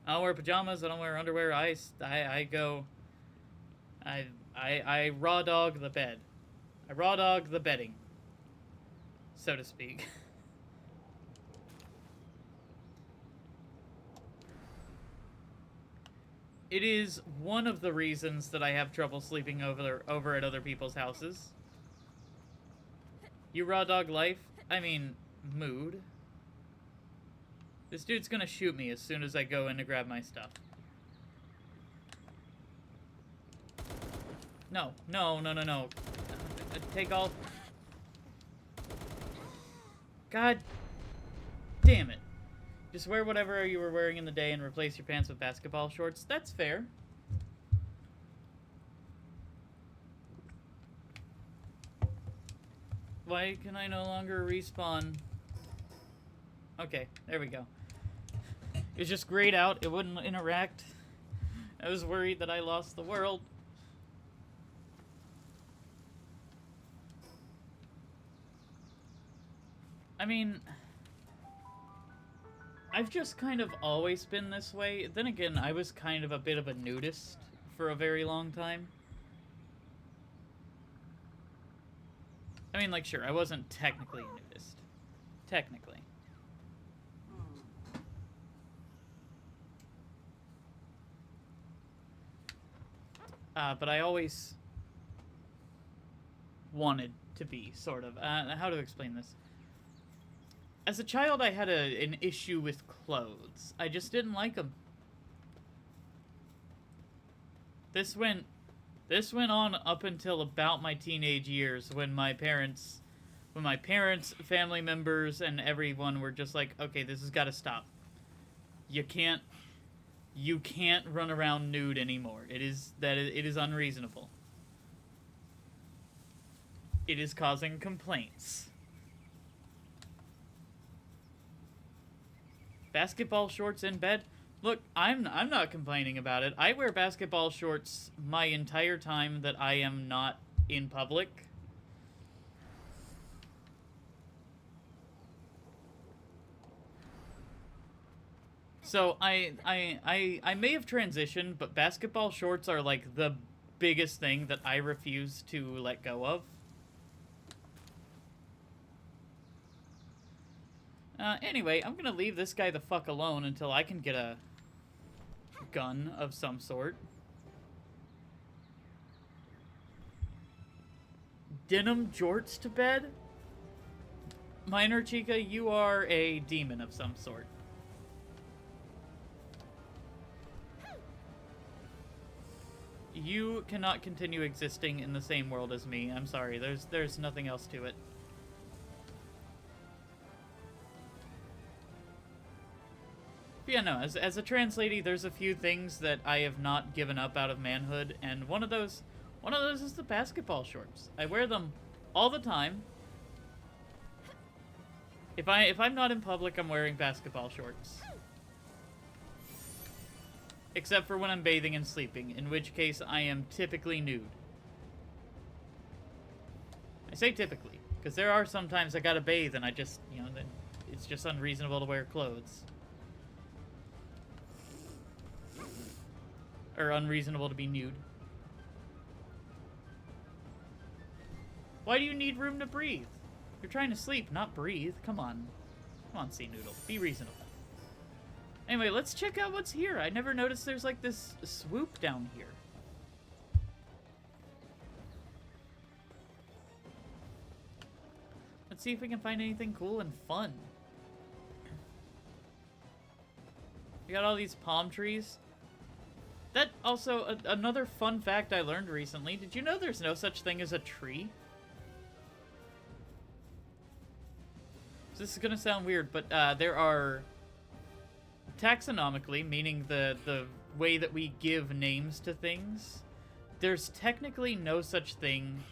I don't wear pajamas. I don't wear underwear. I raw dog the bed. I raw dog the bedding, so to speak. It is one of the reasons that I have trouble sleeping over at other people's houses. You raw dog life? I mean, mood. This dude's gonna shoot me as soon as I go in to grab my stuff. No, no, no, no, no. Take all... God damn it. Just wear whatever you were wearing in the day and replace your pants with basketball shorts. That's fair. Why can I no longer respawn? Okay, there we go. It's just grayed out. It wouldn't interact. I was worried that I lost the world. I mean, I've just kind of always been this way. Then again, I was kind of a bit of a nudist for a very long time. I mean, like, sure, I wasn't technically a nudist. Technically. But I always wanted to be, sort of. How to explain this? As a child, I had an issue with clothes. I just didn't like them. This went on up until about my teenage years when my parents, family members, and everyone were just like, okay, this has got to stop. You can't run around nude anymore. It is unreasonable. It is causing complaints. Basketball shorts in bed? Look, I'm not complaining about it. I wear basketball shorts my entire time that I am not in public. So I may have transitioned, but basketball shorts are like the biggest thing that I refuse to let go of. Anyway, I'm gonna leave this guy the fuck alone until I can get a gun of some sort. Denim jorts to bed? Minor Chica, you are a demon of some sort. You cannot continue existing in the same world as me. I'm sorry, there's nothing else to it. Yeah, no, as a trans lady, there's a few things that I have not given up out of manhood, and one of those is the basketball shorts. I wear them all the time. If I'm not in public, I'm wearing basketball shorts. Except for when I'm bathing and sleeping, in which case I am typically nude. I say typically, because there are some times I gotta bathe and I just, you know, it's just unreasonable to wear clothes. Or unreasonable to be nude. Why do you need room to breathe? You're trying to sleep, not breathe. Come on. Come on, Sea Noodle. Be reasonable. Anyway, let's check out what's here. I never noticed there's like this swoop down here. Let's see if we can find anything cool and fun. We got all these palm trees. That also, another fun fact I learned recently. Did you know there's no such thing as a tree? So this is gonna sound weird, but there are, taxonomically, meaning the way that we give names to things, there's technically no such thing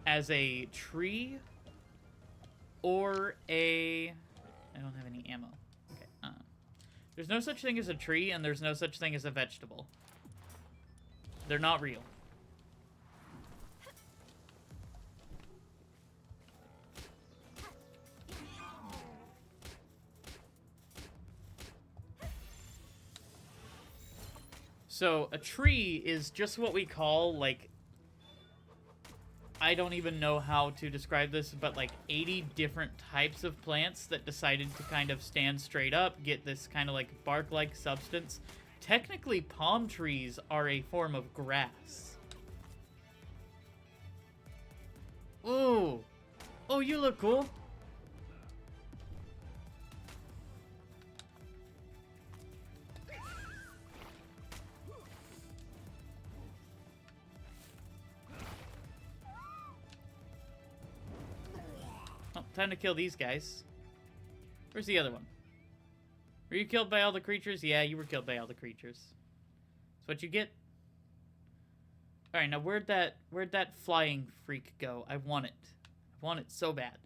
as a tree or a... I don't have any ammo. Okay. There's no such thing as a tree, and there's no such thing as a vegetable. They're not real. So, a tree is just what we call, like, I don't even know how to describe this, but like 80 different types of plants that decided to kind of stand straight up, get this kind of like bark-like substance. Technically, palm trees are a form of grass. Ooh. Oh, you look cool. Oh, time to kill these guys. Where's the other one? Were you killed by all the creatures? Yeah, you were killed by all the creatures. That's what you get. Alright, now where'd that flying freak go? I want it. I want it so bad.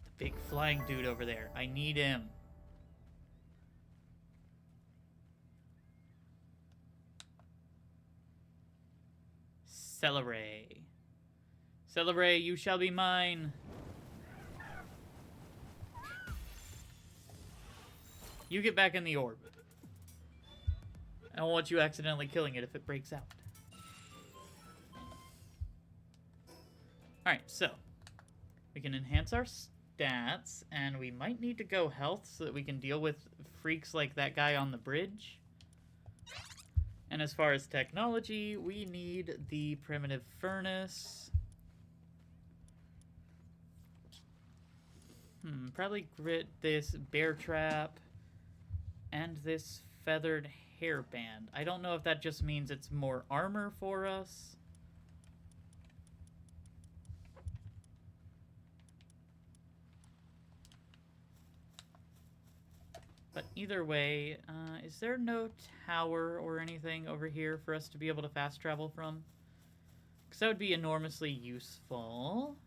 The big flying dude over there. I need him. Celery. Celery, you shall be mine. You get back in the orb. I don't want you accidentally killing it if it breaks out. Alright, so. We can enhance our stats, and we might need to go health so that we can deal with freaks like that guy on the bridge. And as far as technology, we need the primitive furnace. Probably grit this bear trap and this feathered hairband. I don't know if that just means it's more armor for us. But either way, is there no tower or anything over here for us to be able to fast travel from? Because that would be enormously useful.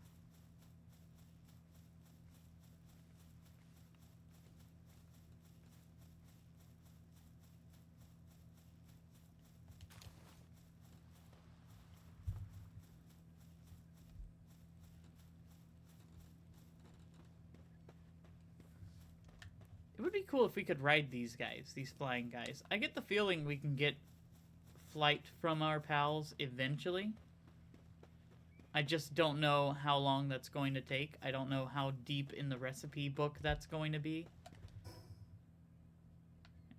It would be cool if we could ride these guys, these flying guys. I get the feeling we can get flight from our pals eventually. I just don't know how long that's going to take. I don't know how deep in the recipe book that's going to be.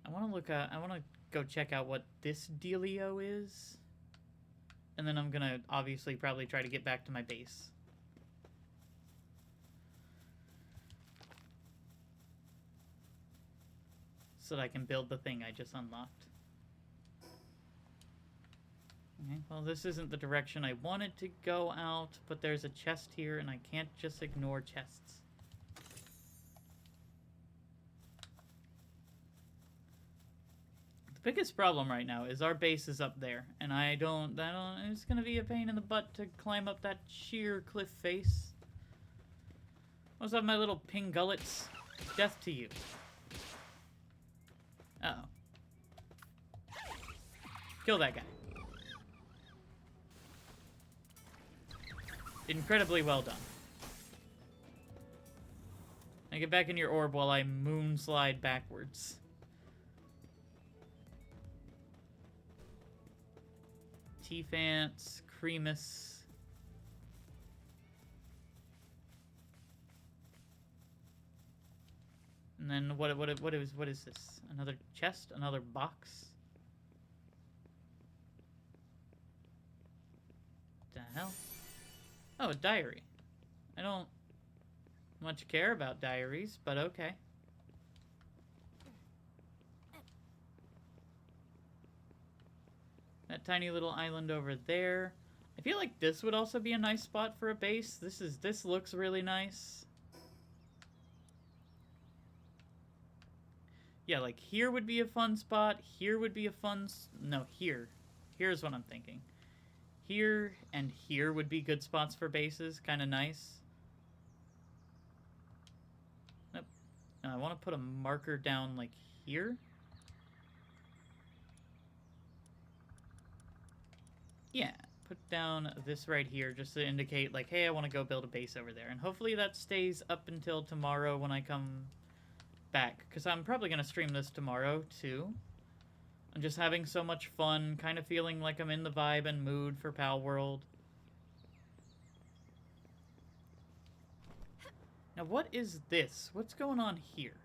I want to go check out what this dealio is. And then I'm going to obviously probably try to get back to my base. So that I can build the thing I just unlocked. Okay, well, this isn't the direction I wanted to go out, but there's a chest here, and I can't just ignore chests. The biggest problem right now is our base is up there, and it's gonna be a pain in the butt to climb up that sheer cliff face. What's up, my little ping gullets? Death to you. Uh-oh. Kill that guy. Incredibly well done. Now get back in your orb while I moon slide backwards. T-Fance, Cremus. And then what is this? Another chest? Another box? The hell? Oh, a diary. I don't much care about diaries, but okay. That tiny little island over there. I feel like this would also be a nice spot for a base. This looks really nice. Yeah, like here would be a fun spot. Here would be a fun... No, here. Here's what I'm thinking. Here and here would be good spots for bases. Kind of nice. Nope. No, I want to put a marker down, like, here. Yeah, put down this right here just to indicate, like, hey, I want to go build a base over there. And hopefully that stays up until tomorrow when I come back. Because I'm probably going to stream this tomorrow, too. I'm just having so much fun, kind of feeling like I'm in the vibe and mood for Palworld. Now, what is this? What's going on here?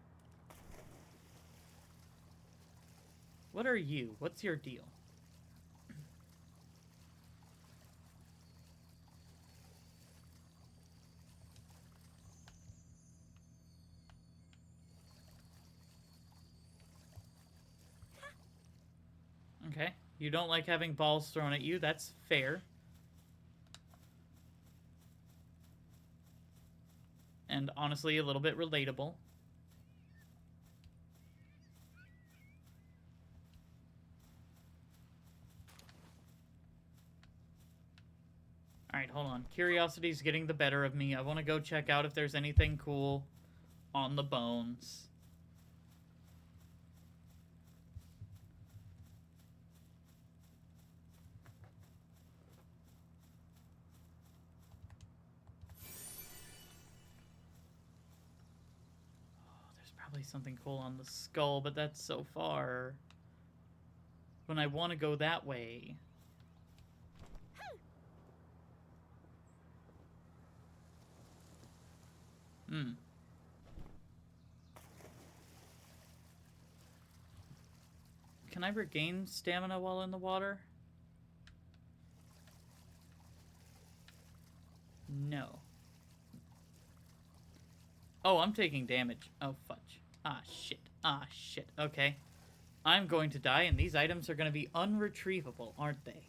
What are you? What's your deal? Okay. You don't like having balls thrown at you. That's fair. And honestly, a little bit relatable. Alright, hold on. Curiosity's getting the better of me. I want to go check out if there's anything cool on the bones. Oh, there's probably something cool on the skull, but that's so far. When I want to go that way. Hmm. Can I regain stamina while in the water? No. Oh, I'm taking damage. Oh, fudge. Ah, shit. Ah, shit. Okay. I'm going to die, and these items are going to be unretrievable, aren't they?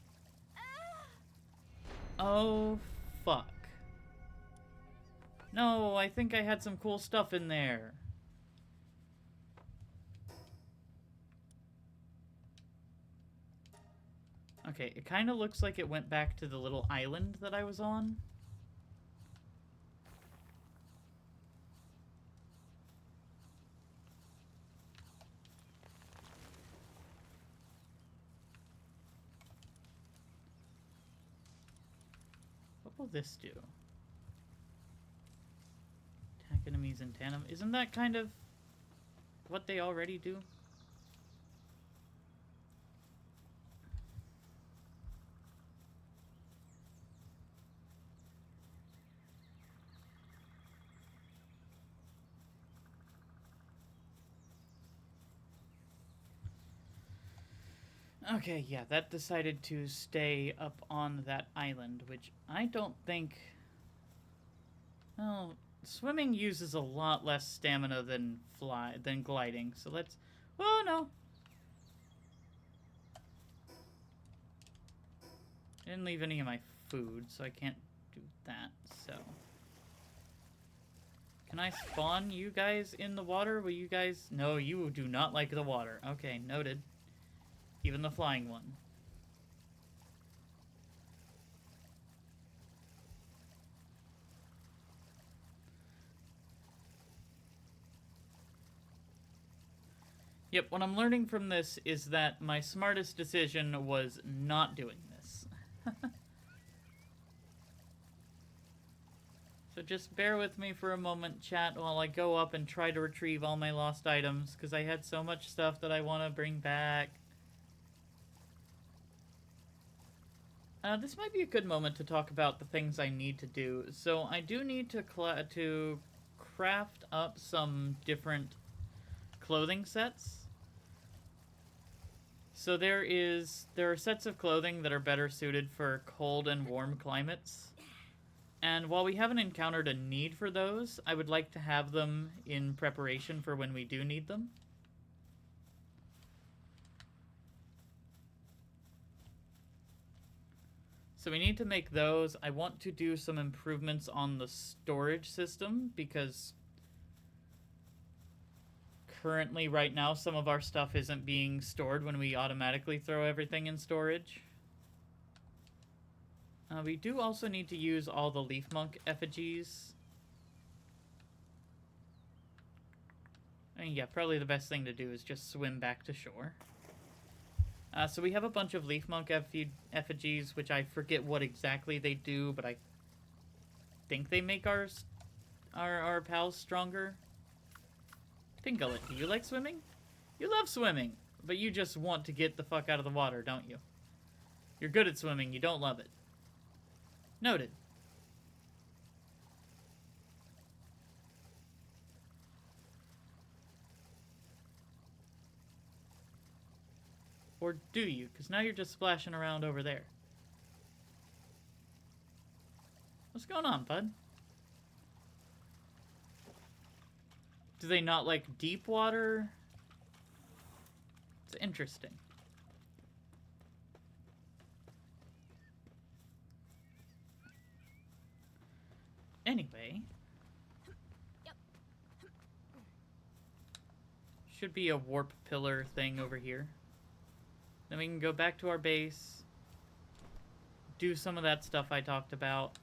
Oh, fuck. No, I think I had some cool stuff in there. Okay, it kind of looks like it went back to the little island that I was on. What will this do? Attack enemies in tandem. Isn't that kind of what they already do? Okay, yeah, that decided to stay up on that island, which I don't think... Well, swimming uses a lot less stamina than gliding, so let's... Oh, no! I didn't leave any of my food, so I can't do that, so... Can I spawn you guys in the water? Will you guys... No, you do not like the water. Okay, noted. Even the flying one. Yep, what I'm learning from this is that my smartest decision was not doing this. So just bear with me for a moment, chat, while I go up and try to retrieve all my lost items, because I had so much stuff that I want to bring back. This might be a good moment to talk about the things I need to do. So I do need to craft up some different clothing sets. So there are sets of clothing that are better suited for cold and warm climates. And while we haven't encountered a need for those, I would like to have them in preparation for when we do need them. So we need to make those. I want to do some improvements on the storage system because currently, right now, some of our stuff isn't being stored when we automatically throw everything in storage. We do also need to use all the leaf monk effigies. I mean, yeah, probably the best thing to do is just swim back to shore. So we have a bunch of leaf monk effigies, which I forget what exactly they do, but I think they make our pals stronger. Tingullet, do you like swimming? You love swimming, but you just want to get the fuck out of the water, don't you? You're good at swimming, you don't love it. Noted. Or do you? Because now you're just splashing around over there. What's going on, bud? Do they not like deep water? It's interesting. Anyway. Should be a warp pillar thing over here. Then we can go back to our base. Do some of that stuff I talked about.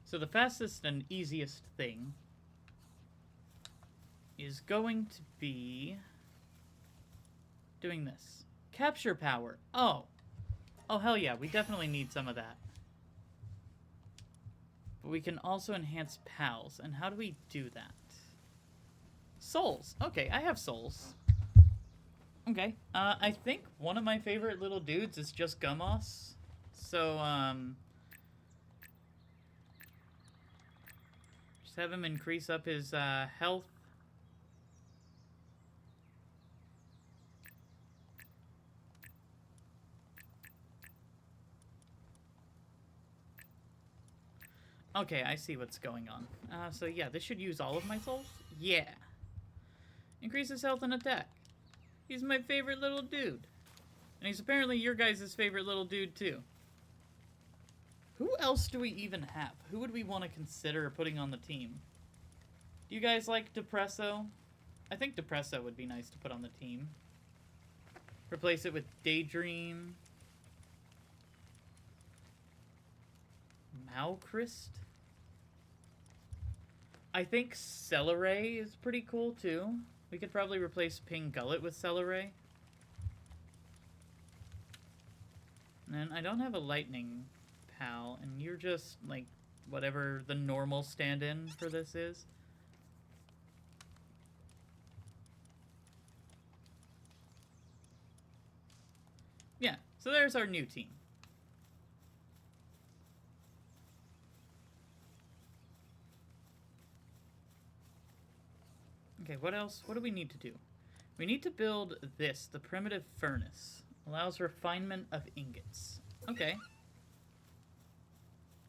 So the fastest and easiest thing is going to be doing this. Capture power. Oh. Oh, hell yeah. We definitely need some of that. But we can also enhance pals. And how do we do that? Souls. Okay, I have souls. Okay. I think one of my favorite little dudes is just Gummoss. So, just have him increase up his, health. Okay, I see what's going on. So yeah, this should use all of my souls? Yeah. Increases health and attack. He's my favorite little dude. And he's apparently your guys' favorite little dude, too. Who else do we even have? Who would we want to consider putting on the team? Do you guys like Depresso? I think Depresso would be nice to put on the team. Replace it with Daydream. Malchrist? I think Celeray is pretty cool, too. We could probably replace Ping Gullet with Celeray. And then I don't have a Lightning Pal, and you're just, like, whatever the normal stand-in for this is. Yeah, so there's our new team. Okay, what else? What do we need to do? We need to build this, the primitive furnace. Allows refinement of ingots. Okay.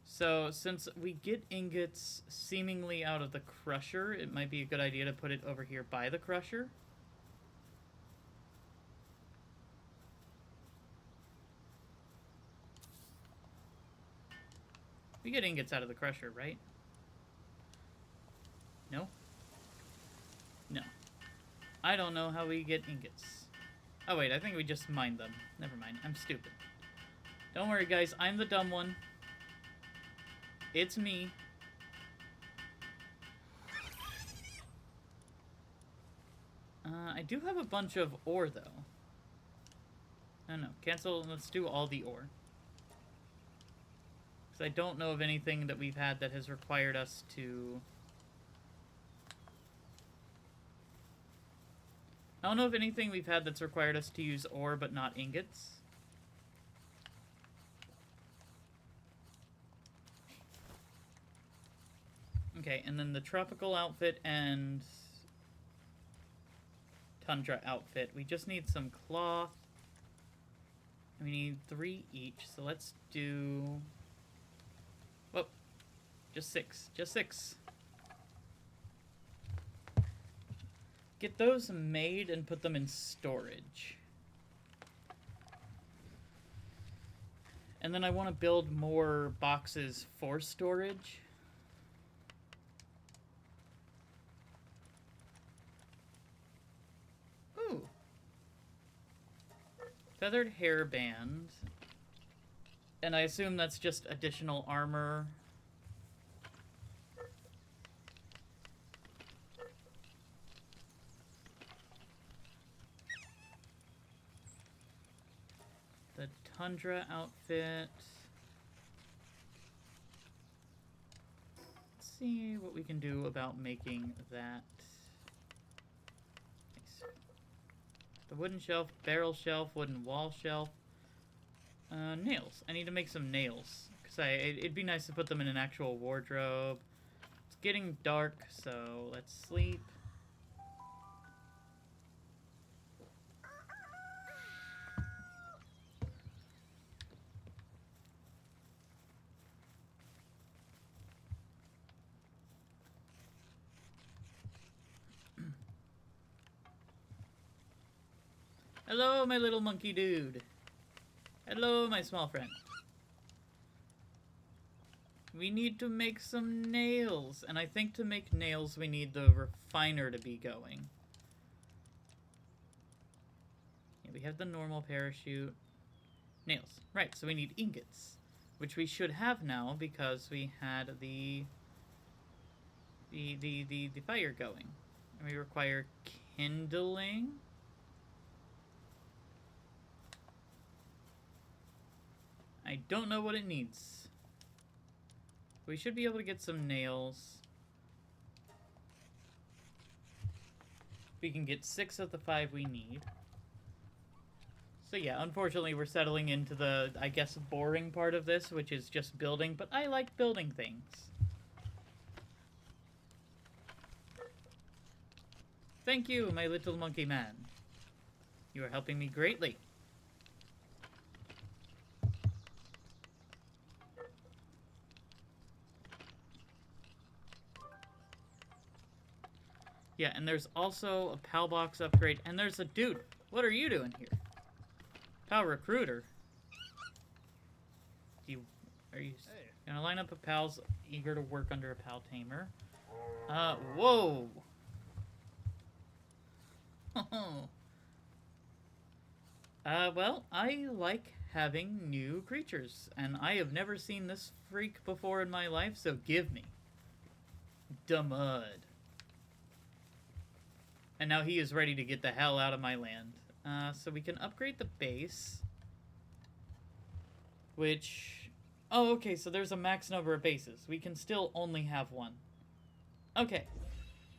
So, since we get ingots seemingly out of the crusher, it might be a good idea to put it over here by the crusher. We get ingots out of the crusher, right? No? No. I don't know how we get ingots. Oh wait, I think we just mine them. Never mind, I'm stupid. Don't worry guys, I'm the dumb one. It's me. I do have a bunch of ore though. No, cancel, let's do all the ore. Because I don't know of anything that we've had that has required us to... I don't know of anything we've had that's required us to use ore but not ingots. Okay, and then the tropical outfit and tundra outfit. We just need some cloth. We need 3 each, so let's do... Whoa. Just 6. Just 6. Get those made and put them in storage. And then I want to build more boxes for storage. Ooh. Feathered hairband. And I assume that's just additional armor. The tundra outfit. Let's see what we can do about making that. Nice. The wooden shelf, barrel shelf, wooden wall shelf. Nails. I need to make some nails. Because it'd be nice to put them in an actual wardrobe. It's getting dark, so let's sleep. Hello, my little monkey dude. Hello, my small friend. We need to make some nails. And I think to make nails, we need the refiner to be going. Yeah, we have the normal parachute. Nails. Right, so we need ingots. Which we should have now because we had the fire going. And we require kindling. I don't know what it needs. We should be able to get some nails. We can get 6 of the 5 we need. So yeah, unfortunately we're settling into the, I guess, boring part of this, which is just building, but I like building things. Thank you, my little monkey man. You are helping me greatly. Yeah, and there's also a PAL box upgrade, and there's a dude. What are you doing here? PAL recruiter. Are you gonna line up a PAL's eager to work under a PAL tamer? Whoa! Well, I like having new creatures, and I have never seen this freak before in my life, so give me the mud. And now he is ready to get the hell out of my land. So we can upgrade the base. Which... Oh, okay, so there's a max number of bases. We can still only have one. Okay.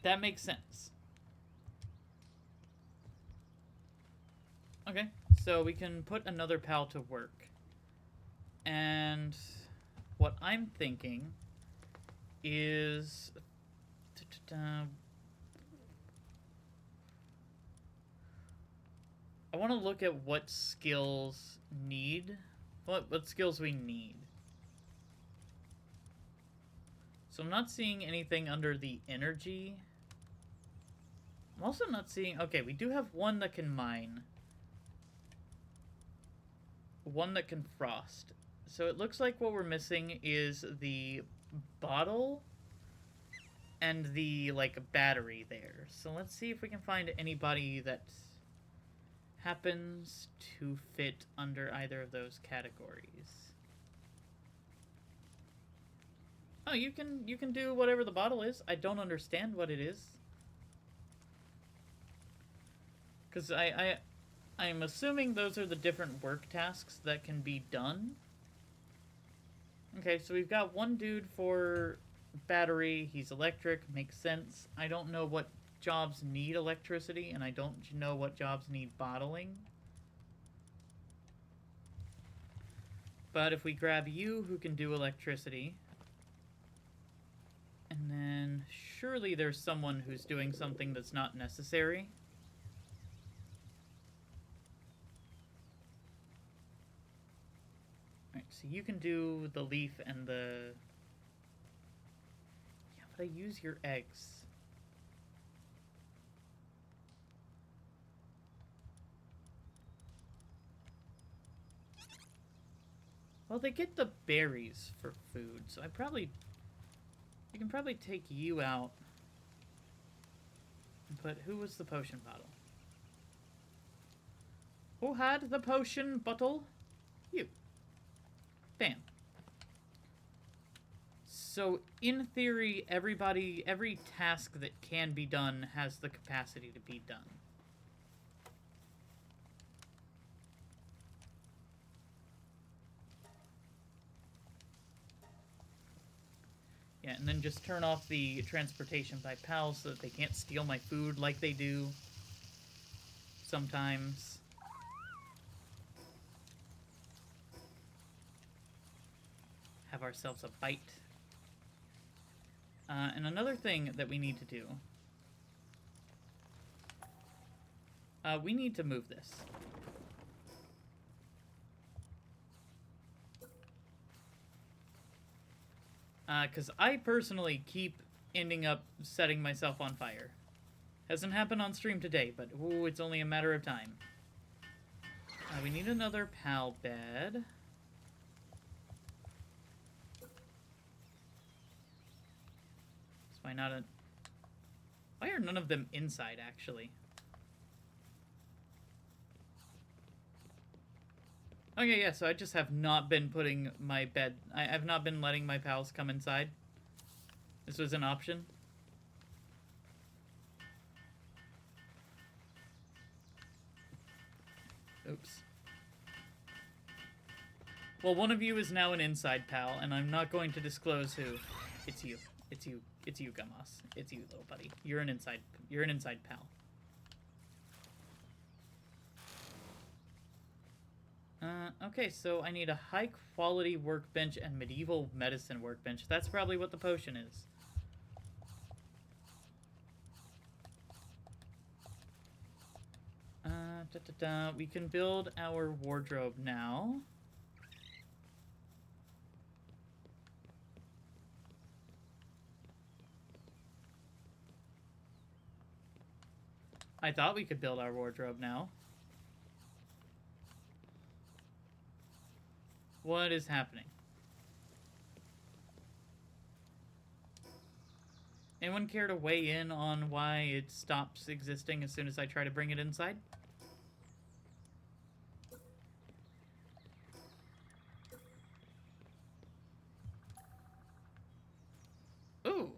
That makes sense. Okay, so we can put another PAL to work. And what I'm thinking is... I want to look at what skills need. What skills we need. So I'm not seeing anything under the energy. I'm also not seeing... Okay, we do have one that can mine. One that can frost. So it looks like what we're missing is the bottle and the, like, battery there. So let's see if we can find anybody that happens to fit under either of those categories. Oh, you can do whatever the bottle is. I don't understand what it is. Because I'm assuming those are the different work tasks that can be done. Okay, so we've got one dude for battery. He's electric. Makes sense. I don't know what jobs need electricity, and I don't know what jobs need bottling. But if we grab you, who can do electricity, and then surely there's someone who's doing something that's not necessary. Alright, so you can do the leaf and the... Yeah, but I use your eggs. Well, they get the berries for food, so I can probably take you out. But who was the potion bottle? Who had the potion bottle? You. Bam. So, in theory, every task that can be done has the capacity to be done. Yeah, and then just turn off the transportation by pals so that they can't steal my food like they do sometimes. Have ourselves a bite. And another thing that we need to do. We need to move this. Because I personally keep ending up setting myself on fire. Hasn't happened on stream today, but ooh, it's only a matter of time. We need another pal bed. So why not a... Why are none of them inside, actually? Okay, yeah, so I just have not been putting my bed... I've not been letting my pals come inside. This was an option. Oops. Well, one of you is now an inside pal, and I'm not going to disclose who. It's you. It's you. It's you, Gummoss. It's you, little buddy. You're an inside pal. Okay, so I need a high-quality workbench and medieval medicine workbench. That's probably what the potion is. We can build our wardrobe now. I thought we could build our wardrobe now. What is happening? Anyone care to weigh in on why it stops existing as soon as I try to bring it inside? Ooh!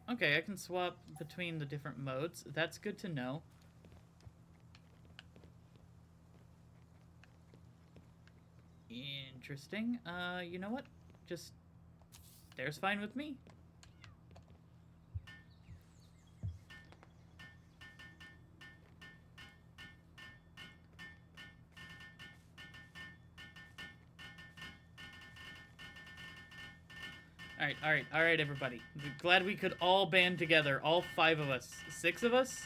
Okay, I can swap between the different modes. That's good to know. Interesting. You know what? Just... There's fine with me. Alright, everybody. Glad we could all band together, all 5 of us, 6 of us,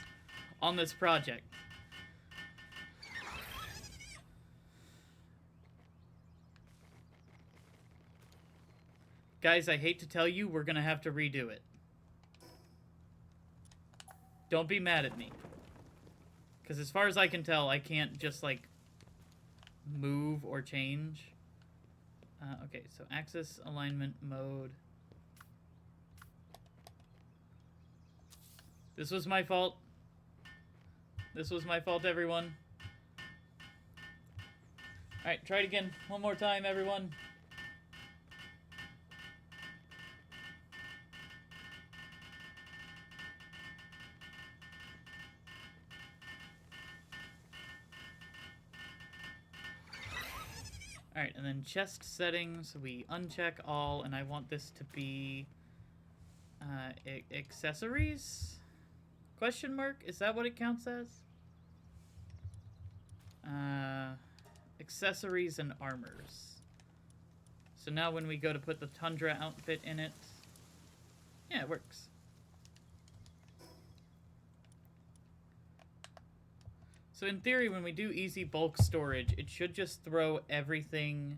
on this project. Guys, I hate to tell you, we're gonna have to redo it. Don't be mad at me. Because as far as I can tell, I can't just, like, move or change. Okay, so axis alignment mode. This was my fault. This was my fault, everyone. Alright, try it again. One more time, everyone. Alright, and then chest settings, we uncheck all, and I want this to be accessories? Question mark? Is that what it counts as? Accessories and armors. So now when we go to put the Tundra outfit in it, yeah, it works. So in theory, when we do easy bulk storage, it should just throw everything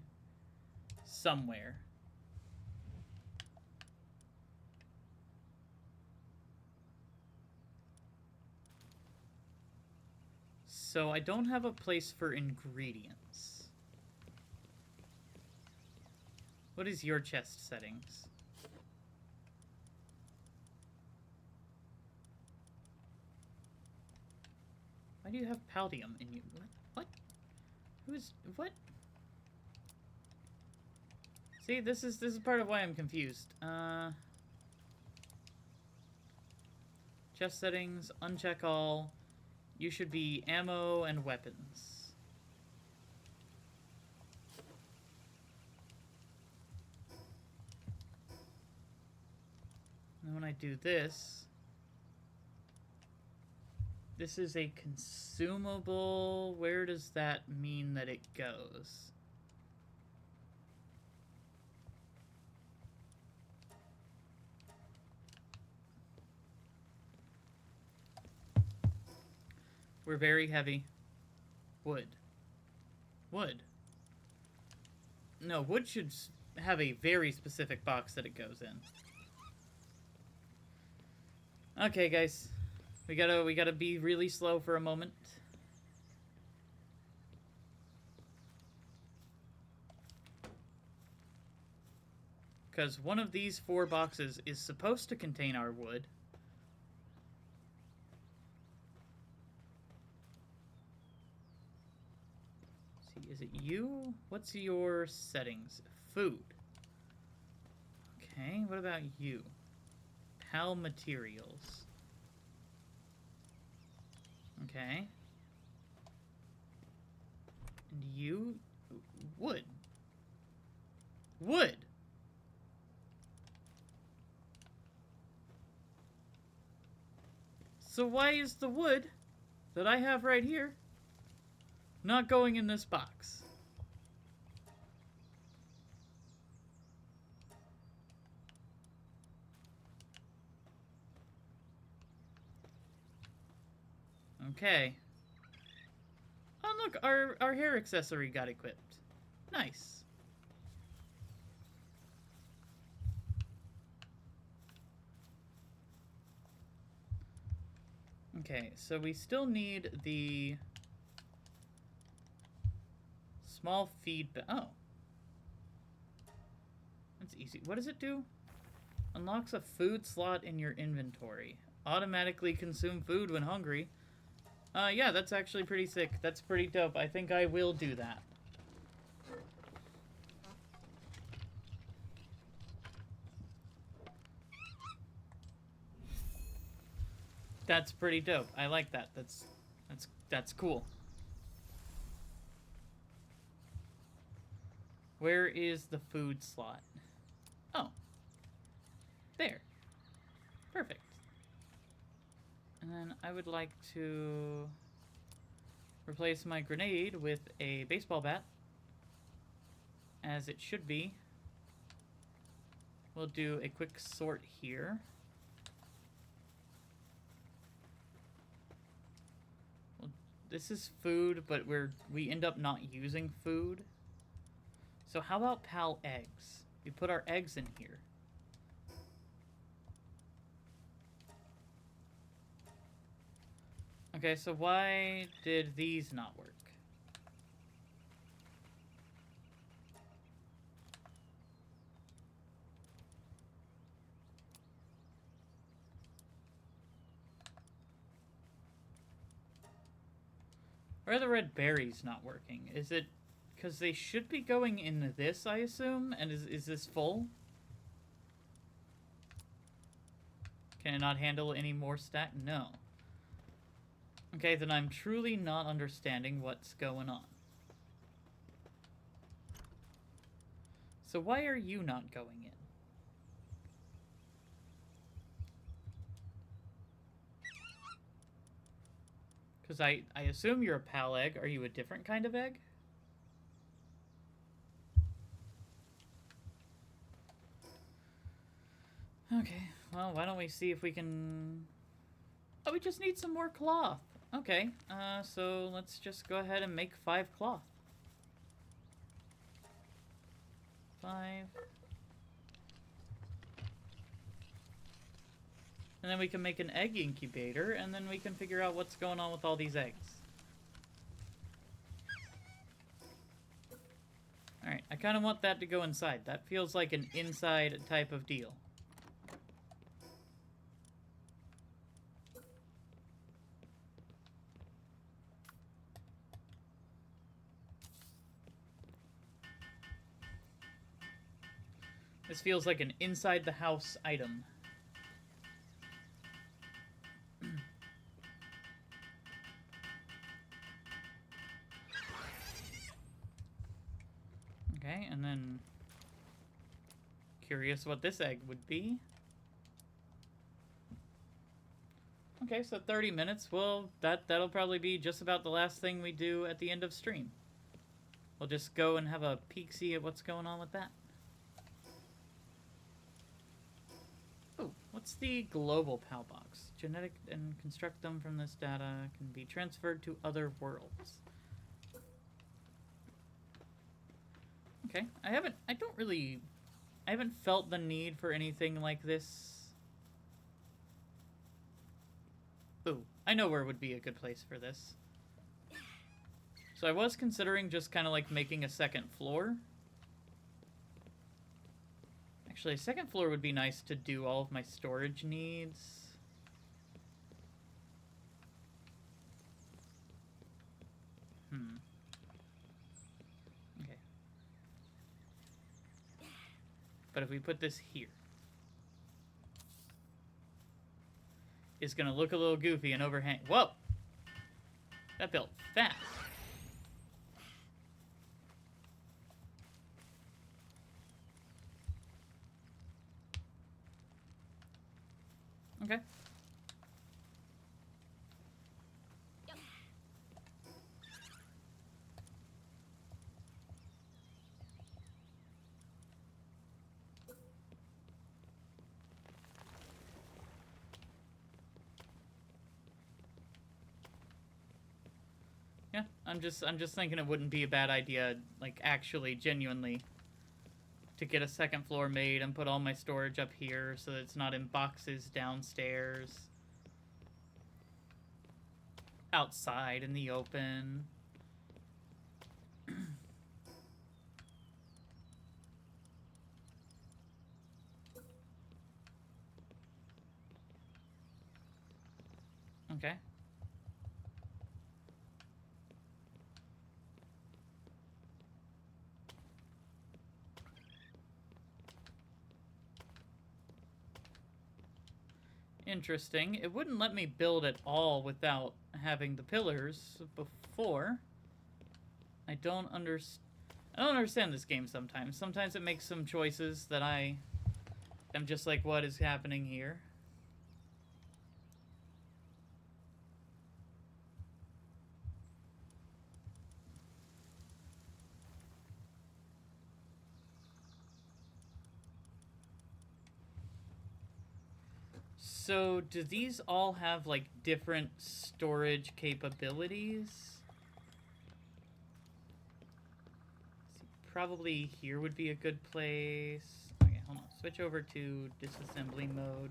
somewhere. So I don't have a place for ingredients. What is your chest settings? Why do you have Paldium in you? What? Who is... What? See, this is part of why I'm confused. Chest settings, uncheck all. You should be ammo and weapons. And when I do this... This is a consumable. Where does that mean that it goes? We're very heavy. Wood. Wood. No, wood should have a very specific box that it goes in. Okay, guys. We gotta be really slow for a moment. because one of these 4 boxes is supposed to contain our wood. Let's see, is it you? What's your settings? Food. Okay, what about you? Pal materials. Okay. And you? Wood. Wood! So why is the wood that I have right here not going in this box? Okay. Oh look, our hair accessory got equipped. Nice. Okay, so we still need the small feedback. Oh. That's easy. What does it do? Unlocks a food slot in your inventory. Automatically consume food when hungry. Yeah, that's actually pretty sick. That's pretty dope. I think I will do that. That's pretty dope. I like that. That's cool. Where is the food slot? Oh. There. Perfect. And then I would like to replace my grenade with a baseball bat, as it should be. We'll do a quick sort here. Well, this is food, but we end up not using food. So how about pal eggs? We put our eggs in here. Okay, so why did these not work? Why are the red berries not working? Is it because they should be going in this, I assume? And is this full? Can it not handle any more stack? No. Okay, then I'm truly not understanding what's going on. So why are you not going in? Because I assume you're a pal egg. Are you a different kind of egg? Okay, well, why don't we see if we can... Oh, we just need some more cloth. Okay, so let's just go ahead and make 5 cloth. 5. And then we can make an egg incubator, and then we can figure out what's going on with all these eggs. Alright, I kind of want that to go inside. That feels like an inside type of deal. This feels like an inside the house item. Okay, and then curious what this egg would be. Okay, so 30 minutes. Well, that'll probably be just about the last thing we do at the end of stream. We'll just go and have a peek-see at what's going on with that. Oh, what's the global PAL box? Genetic and construct them from this data can be transferred to other worlds. Okay, I haven't felt the need for anything like this. Ooh, I know where would be a good place for this. So I was considering just kind of like making a second floor. Actually, second floor would be nice to do all of my storage needs. Okay. But if we put this here, it's gonna look a little goofy and overhang. Whoa! That built fast. Okay. Yeah, I'm just thinking it wouldn't be a bad idea, like actually, genuinely, to get a second floor made and put all my storage up here so that it's not in boxes downstairs. Outside in the open. Okay. Interesting. It wouldn't let me build at all without having the pillars before. I don't understand this game sometimes. Sometimes it makes some choices that I am just like, what is happening here? So, do these all have, like, different storage capabilities? Probably here would be a good place. Okay, hold on. Switch over to disassembly mode.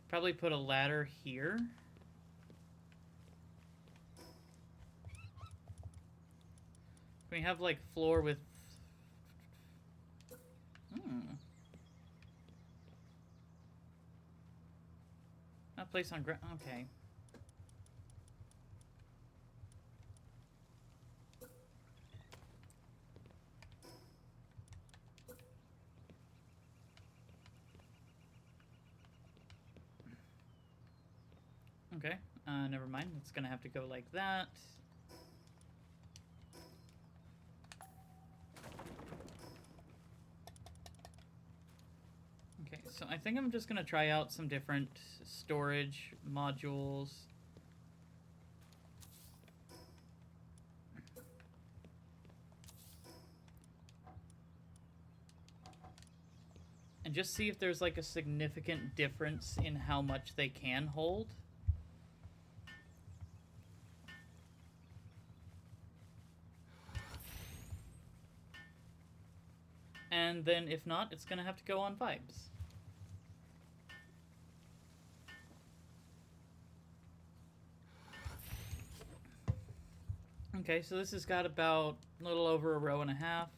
Probably put a ladder here. We have, like, floor with... Not place on ground. Okay. Okay. Never mind. It's gonna have to go like that. Okay, so I think I'm just gonna try out some different storage modules. And just see if there's like a significant difference in how much they can hold. And then if not, it's gonna have to go on vibes. Okay, so this has got about a little over a row and a half.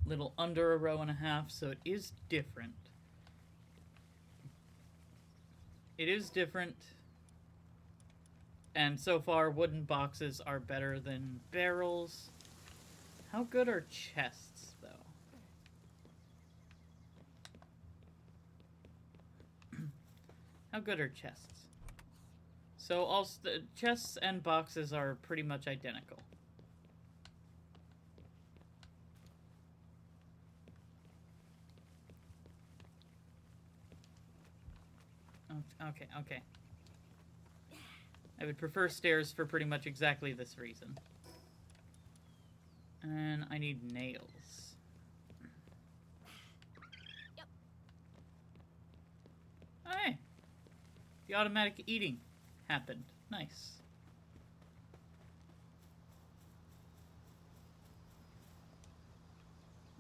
Little under a row and a half, so it is different. It is different. And so far, wooden boxes are better than barrels. How good are chests, though? How good are chests? So all chests and boxes are pretty much identical. Okay, okay. I would prefer stairs for pretty much exactly this reason. And I need nails. Yep. Hey! The automatic eating happened. Nice.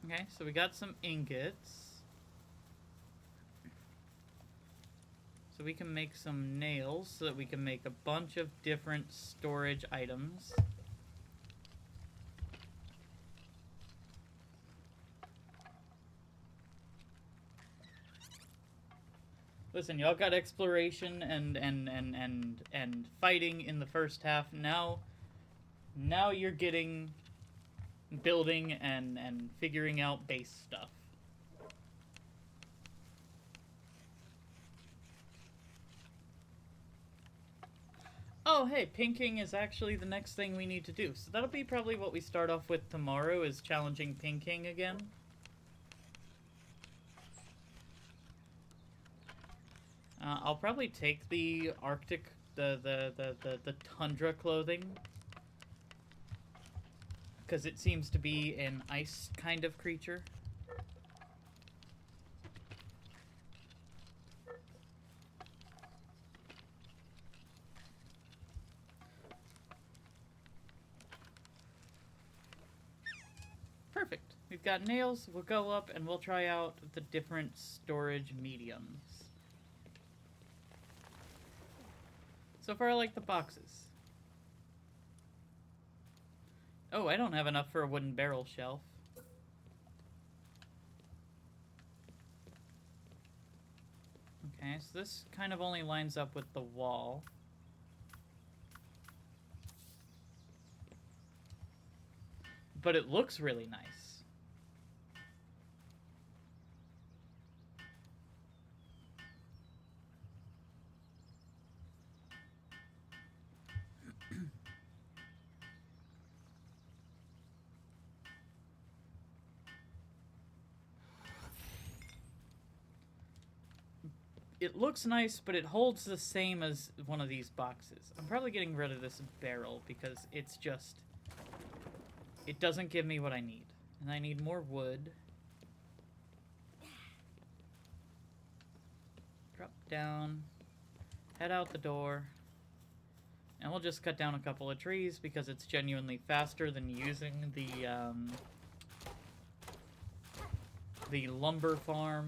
Okay, so we got some ingots. So we can make some nails so that we can make a bunch of different storage items. Listen, y'all got exploration and fighting in the first half. Now you're getting building and figuring out base stuff. Oh, hey, pinking is actually the next thing we need to do. So that'll be probably what we start off with tomorrow, is challenging pinking again. I'll probably take the Arctic, the tundra clothing, because it seems to be an ice kind of creature. Perfect. We've got nails. We'll go up and we'll try out the different storage mediums. So far, I like the boxes. Oh, I don't have enough for a wooden barrel shelf. Okay, so this kind of only lines up with the wall. But it looks really nice. It looks nice, but it holds the same as one of these boxes. I'm probably getting rid of this barrel because it's just... it doesn't give me what I need. And I need more wood. Drop down. Head out the door. And we'll just cut down a couple of trees because it's genuinely faster than using the lumber farm.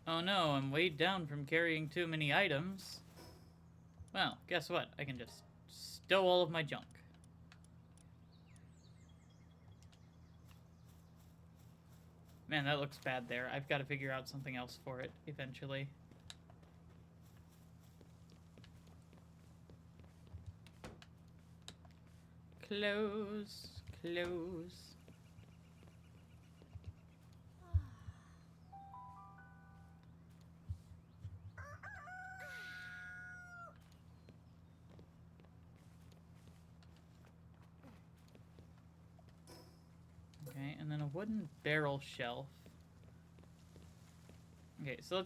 Oh no, I'm weighed down from carrying too many items. Well, guess what? I can just stow all of my junk. Man, that looks bad there. I've got to figure out something else for it eventually. Close, close. Okay, and then a wooden barrel shelf. Okay, so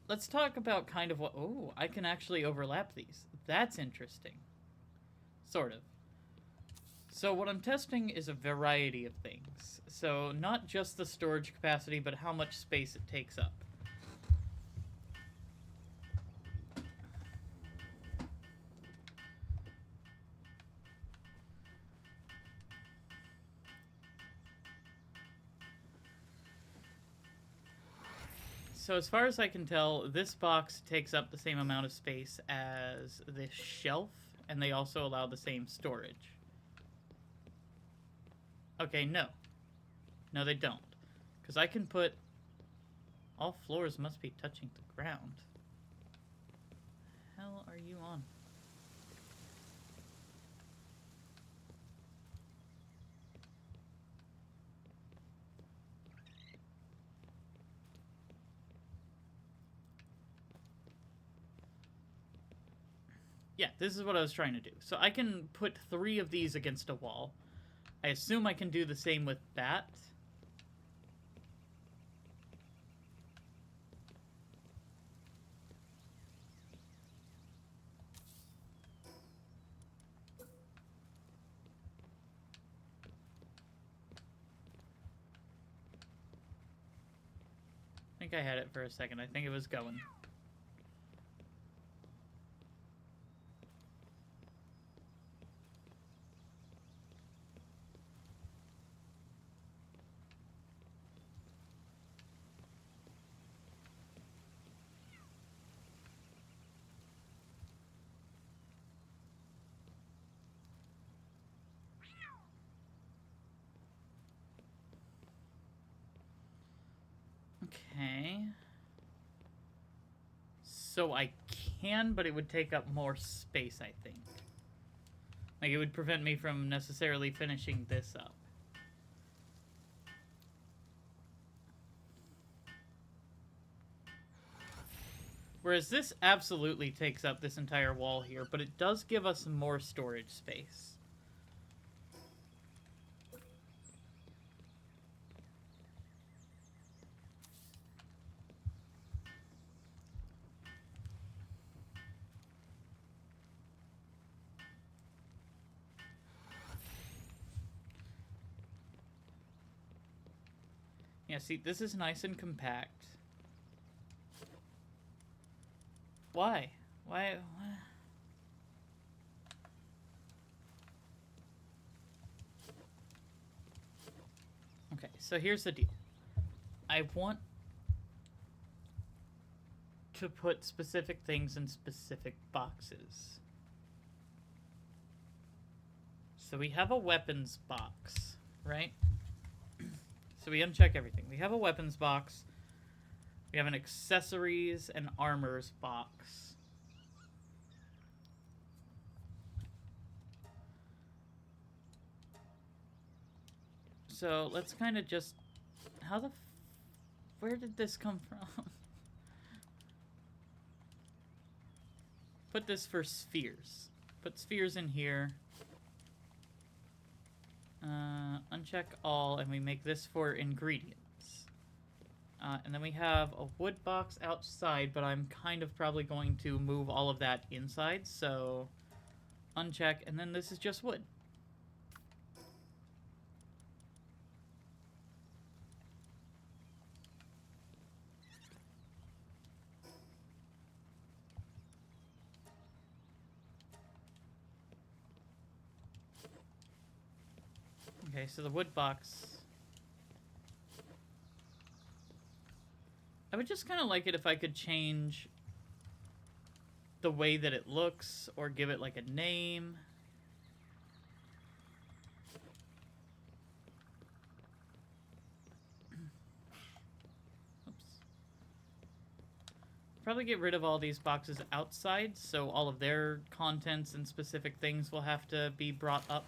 let's talk about kind of what... oh, I can actually overlap these. That's interesting. Sort of. So what I'm testing is a variety of things. So not just the storage capacity, but how much space it takes up. So as far as I can tell, this box takes up the same amount of space as this shelf, and they also allow the same storage. Okay, no. No, they don't. Because I can put... all floors must be touching the ground. The hell are you on? Yeah, this is what I was trying to do. So I can put 3 of these against a wall. I assume I can do the same with that. I think I had it for a second. I think it was going. Okay. So I can, but it would take up more space, I think. Like, it would prevent me from necessarily finishing this up. Whereas this absolutely takes up this entire wall here, but it does give us more storage space. Yeah, see, this is nice and compact. Why? Why? Okay, so here's the deal. I want to put specific things in specific boxes. So we have a weapons box, right? So we uncheck everything. We have a weapons box. We have an accessories and armors box. So let's kind of just... where did this come from? Put this for spheres. Put spheres in here. Uncheck all, and we make this for ingredients. And then we have a wood box outside, but I'm kind of probably going to move all of that inside, so uncheck, and then this is just wood. Okay, so the wood box... I would just kind of like it if I could change the way that it looks, or give it like a name. Oops. Probably get rid of all these boxes outside, so all of their contents and specific things will have to be brought up.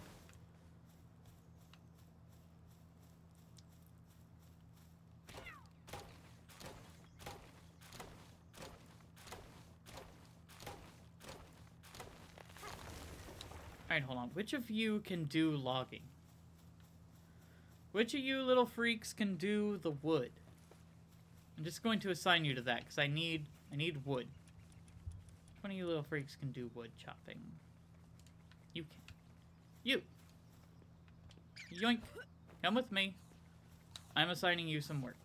Alright, hold on. Which of you can do logging? Which of you little freaks can do the wood? I'm just going to assign you to that, because I need wood. Which one of you little freaks can do wood chopping? You can. You! Yoink! Come with me. I'm assigning you some work.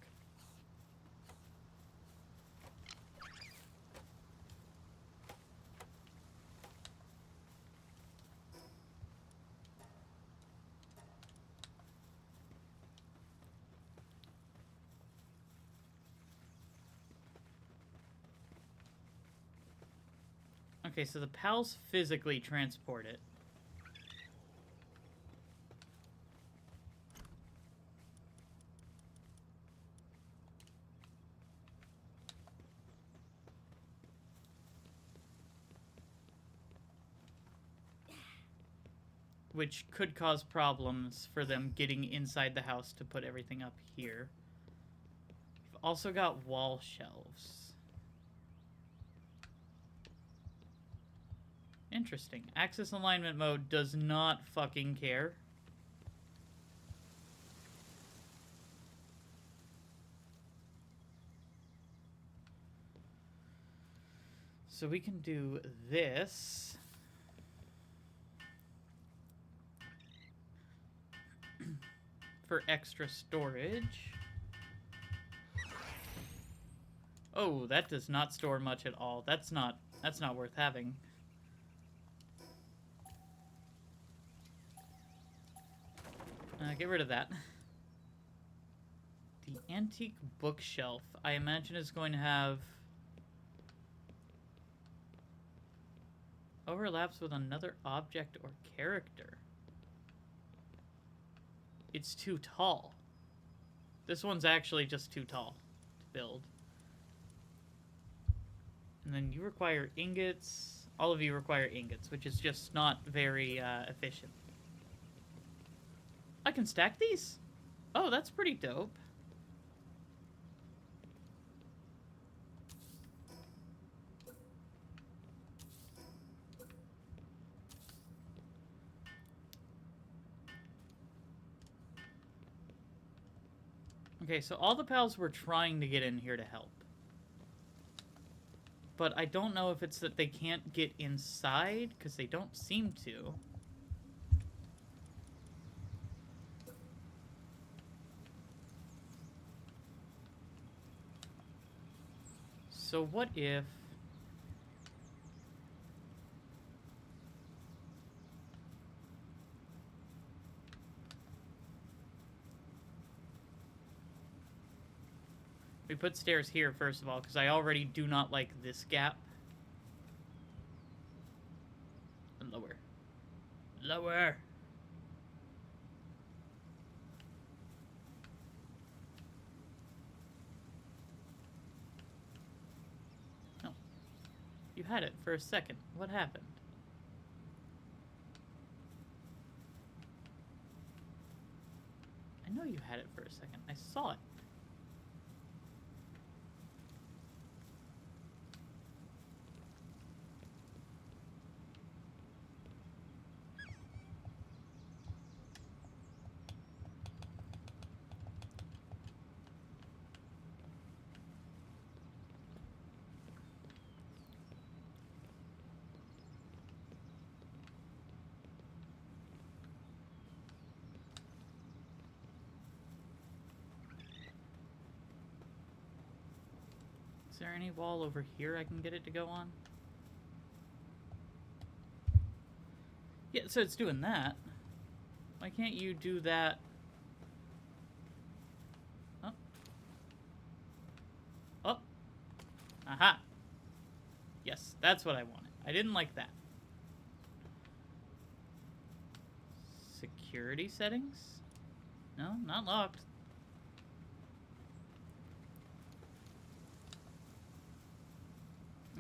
Okay, so the pals physically transport it. Which could cause problems for them getting inside the house to put everything up here. We've also got wall shelves. Interesting. Axis alignment mode does not fucking care. So we can do this. For extra storage. Oh, that does not store much at all. That's not worth having. Get rid of that. The antique bookshelf, I imagine, is going to have overlaps with another object or character. It's too tall. This one's actually just too tall, to build. And then you require ingots. All of you require ingots, which is just not very efficient. I can stack these? Oh, that's pretty dope. Okay, so all the pals were trying to get in here to help. But I don't know if it's that they can't get inside, because they don't seem to. So what if... we put stairs here, first of all, because I already do not like this gap. And lower. Lower! Oh. You had it for a second. What happened? I know you had it for a second. I saw it. Is there any wall over here I can get it to go on? Yeah, so it's doing that. Why can't you do that? Oh. Oh. Aha. Yes, that's what I wanted. I didn't like that. Security settings? No, not locked.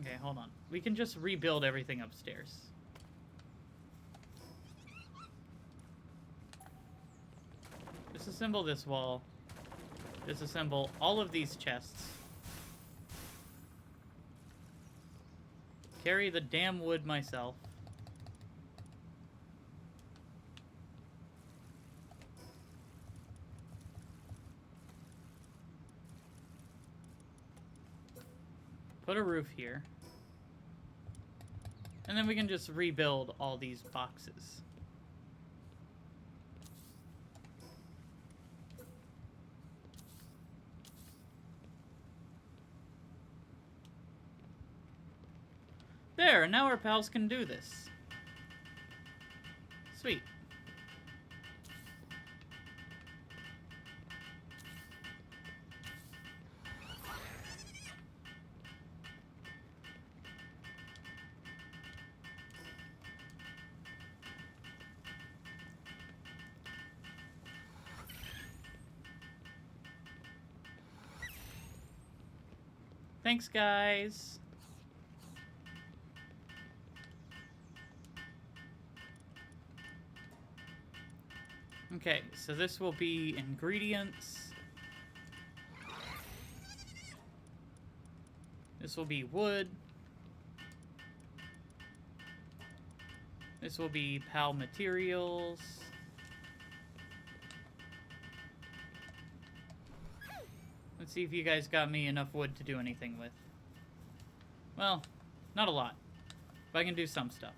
Okay, hold on. We can just rebuild everything upstairs. Disassemble this wall. Disassemble all of these chests. Carry the damn wood myself. Put a roof here. And then we can just rebuild all these boxes. There, and now our pals can do this. Sweet. Thanks, guys. Okay, so this will be ingredients. This will be wood. This will be PAL materials. Let's see if you guys got me enough wood to do anything with. Well, not a lot. But I can do some stuff.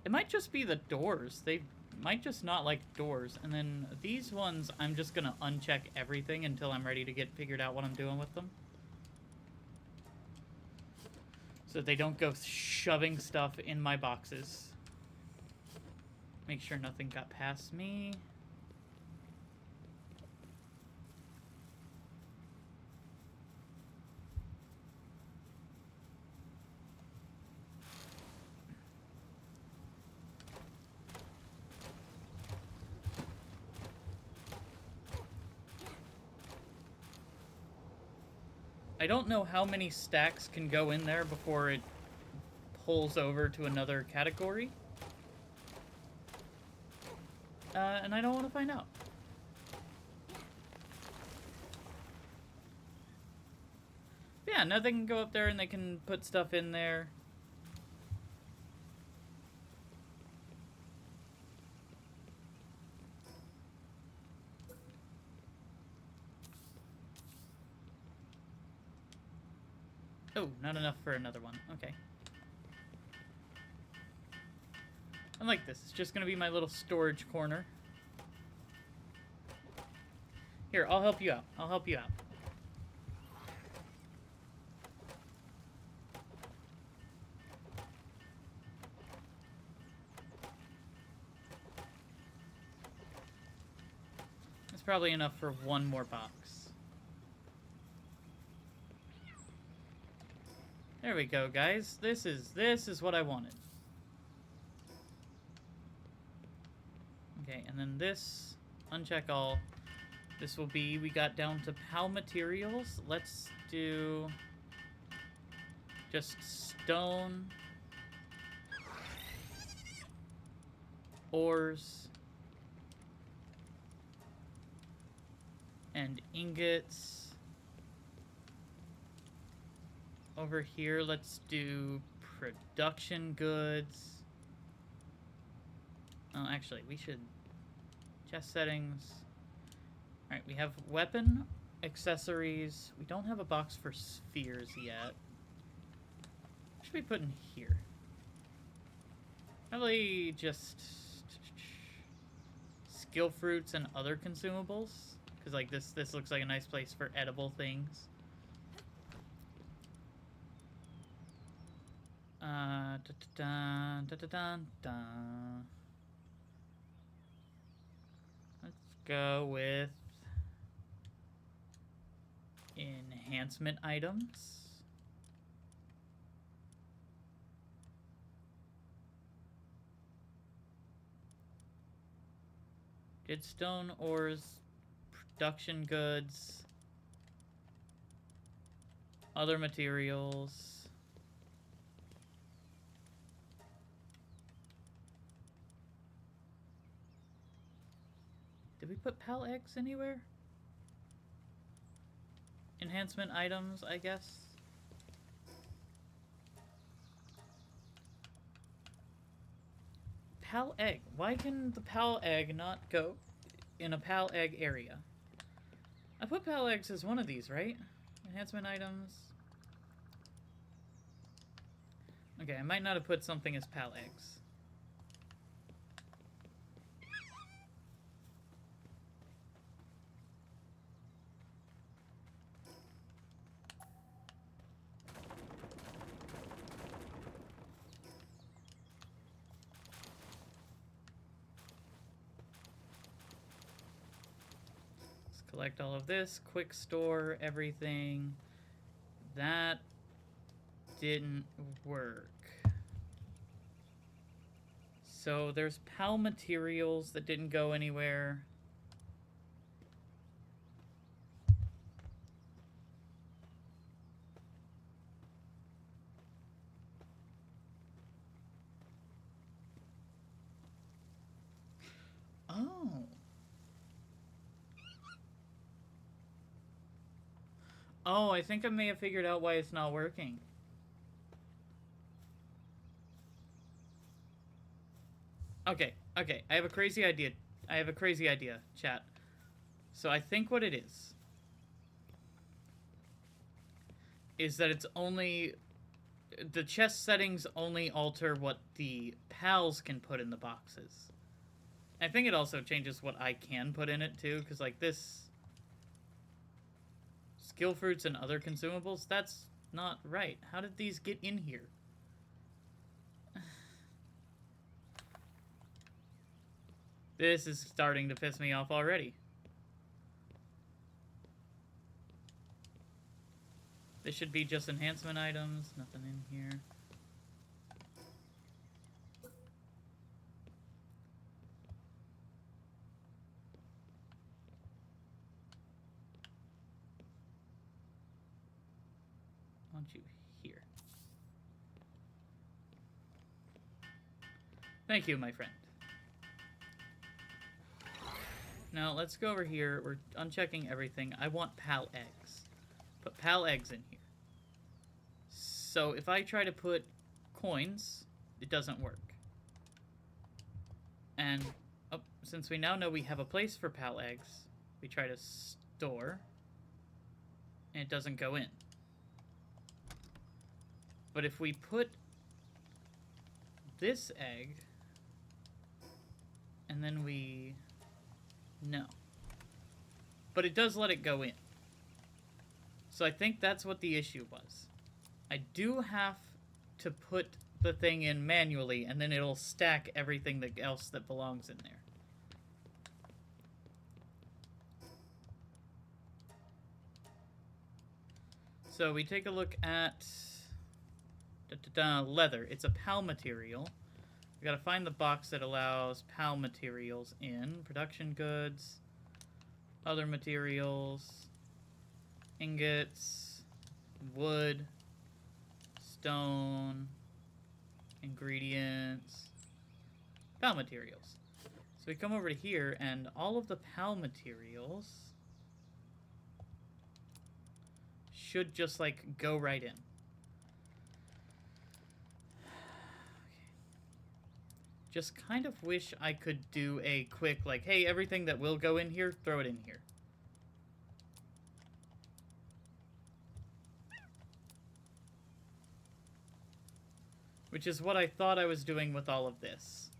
It might just be the doors. They might just not like doors. And then these ones, I'm just gonna uncheck everything until I'm ready to get figured out what I'm doing with them. So that they don't go shoving stuff in my boxes. Make sure nothing got past me. I don't know how many stacks can go in there before it pulls over to another category. And I don't want to find out. Yeah, now they can go up there and they can put stuff in there. Oh, not enough for another one. Okay. I like this. It's just going to be my little storage corner. Here, I'll help you out. I'll help you out. It's probably enough for one more box. There we go, guys. This is what I wanted. Okay, and then this, uncheck all. This will be, we got down to PAL materials. Let's do just stone, ores, and ingots. Over here, let's do production goods. Oh, actually, we should... Chest settings. Alright, we have weapon, accessories. We don't have a box for spheres yet. What should we put in here? Probably just... skill fruits and other consumables. Because, like, this looks like a nice place for edible things. Let's go with enhancement items. Gidstone ores, production goods, other materials. Did we put PAL eggs anywhere? Enhancement items, I guess. PAL egg. Why can the PAL egg not go in a PAL egg area? I put PAL eggs as one of these, right? Enhancement items. Okay, I might not have put something as PAL eggs. Collect all of this, quick store everything. That didn't work. So there's PAL materials that didn't go anywhere. Oh. Oh, I think I may have figured out why it's not working. Okay, I have a crazy idea. Chat. So I think what it is that it's only... the chest settings only alter what the pals can put in the boxes. I think it also changes what I can put in it, too, because, like, this... skill fruits and other consumables? That's not right. How did these get in here? This is starting to piss me off already. This should be just enhancement items. Nothing in here. want you here. Thank you, my friend. Now, let's go over here. We're unchecking everything. I want pal eggs. Put pal eggs in here. So, if I try to put coins, it doesn't work. And, oh, since we now know we have a place for pal eggs, we try to store, and it doesn't go in. But if we put this egg, and then we... No. But it does let it go in. So I think that's what the issue was. I do have to put the thing in manually, and then it'll stack everything else that belongs in there. So we take a look at leather. It's a PAL material. We gotta find the box that allows PAL materials in. Production goods, other materials, ingots, wood, stone, ingredients, PAL materials. So we come over to here, and all of the PAL materials should just, like, go right in. Just kind of wish I could do a quick, like, hey, everything that will go in here, throw it in here. Which is what I thought I was doing with all of this.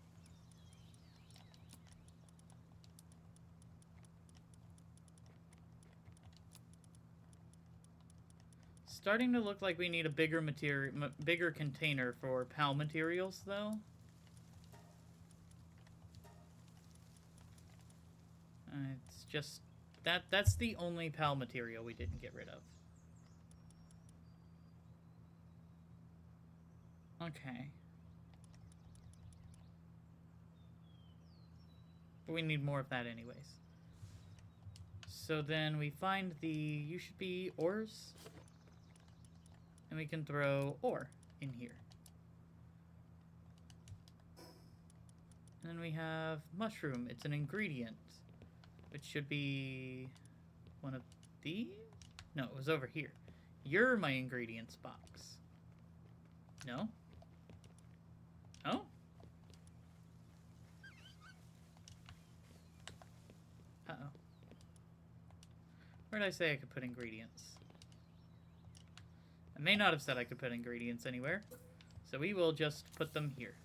Starting to look like we need a bigger bigger container for PAL materials, though. It's just that's the only PAL material we didn't get rid of. Okay. But we need more of that anyways. So then we find the you should be ores. And we can throw ore in here. And then we have mushroom. It's an ingredient. Which should be one of these? No, it was over here. You're my ingredients box. No? Oh? Uh-oh. Where did I say I could put ingredients? I may not have said I could put ingredients anywhere. So we will just put them here.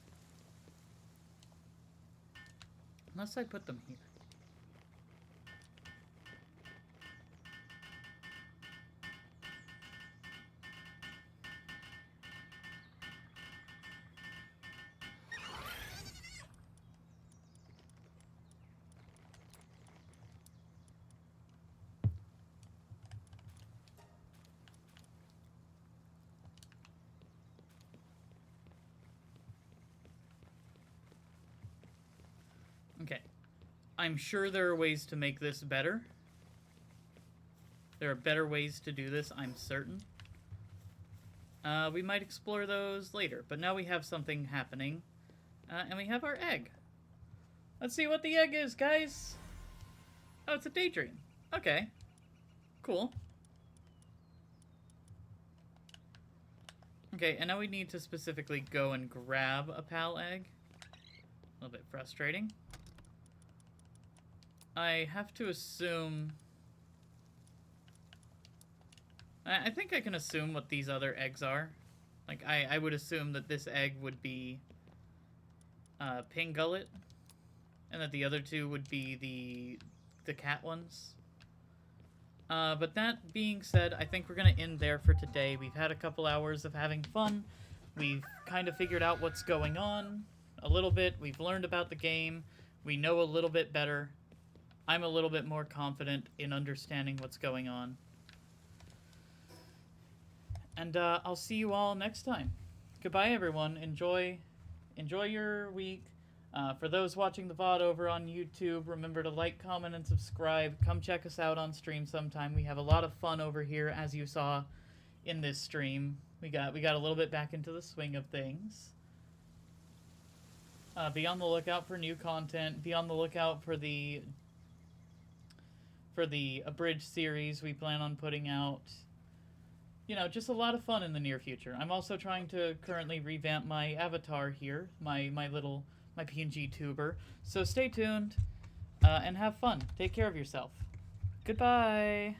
Unless I put them here. Okay. I'm sure there are ways to make this better. There are better ways to do this, I'm certain. We might explore those later, but now we have something happening. And we have our egg. Let's see what the egg is, guys! Oh, it's a daydream. Okay. Cool. Okay, and now we need to specifically go and grab a PAL egg. A little bit frustrating. I have to assume... I think I can assume what these other eggs are. Like, I would assume that this egg would be pink gullet, and that the other two would be the cat ones. But that being said, I think we're going to end there for today. We've had a couple hours of having fun. We've kind of figured out what's going on a little bit. We've learned about the game. We know a little bit better. I'm a little bit more confident in understanding what's going on. And I'll see you all next time. Goodbye, everyone. Enjoy your week. For those watching the VOD over on YouTube, remember to like, comment, and subscribe. Come check us out on stream sometime. We have a lot of fun over here, as you saw in this stream. We got a little bit back into the swing of things. Be on the lookout for new content. Be on the lookout for the abridged series we plan on putting out. You know, just a lot of fun in the near future. I'm also trying to currently revamp my avatar here, my PNG tuber. So stay tuned and have fun. Take care of yourself. Goodbye.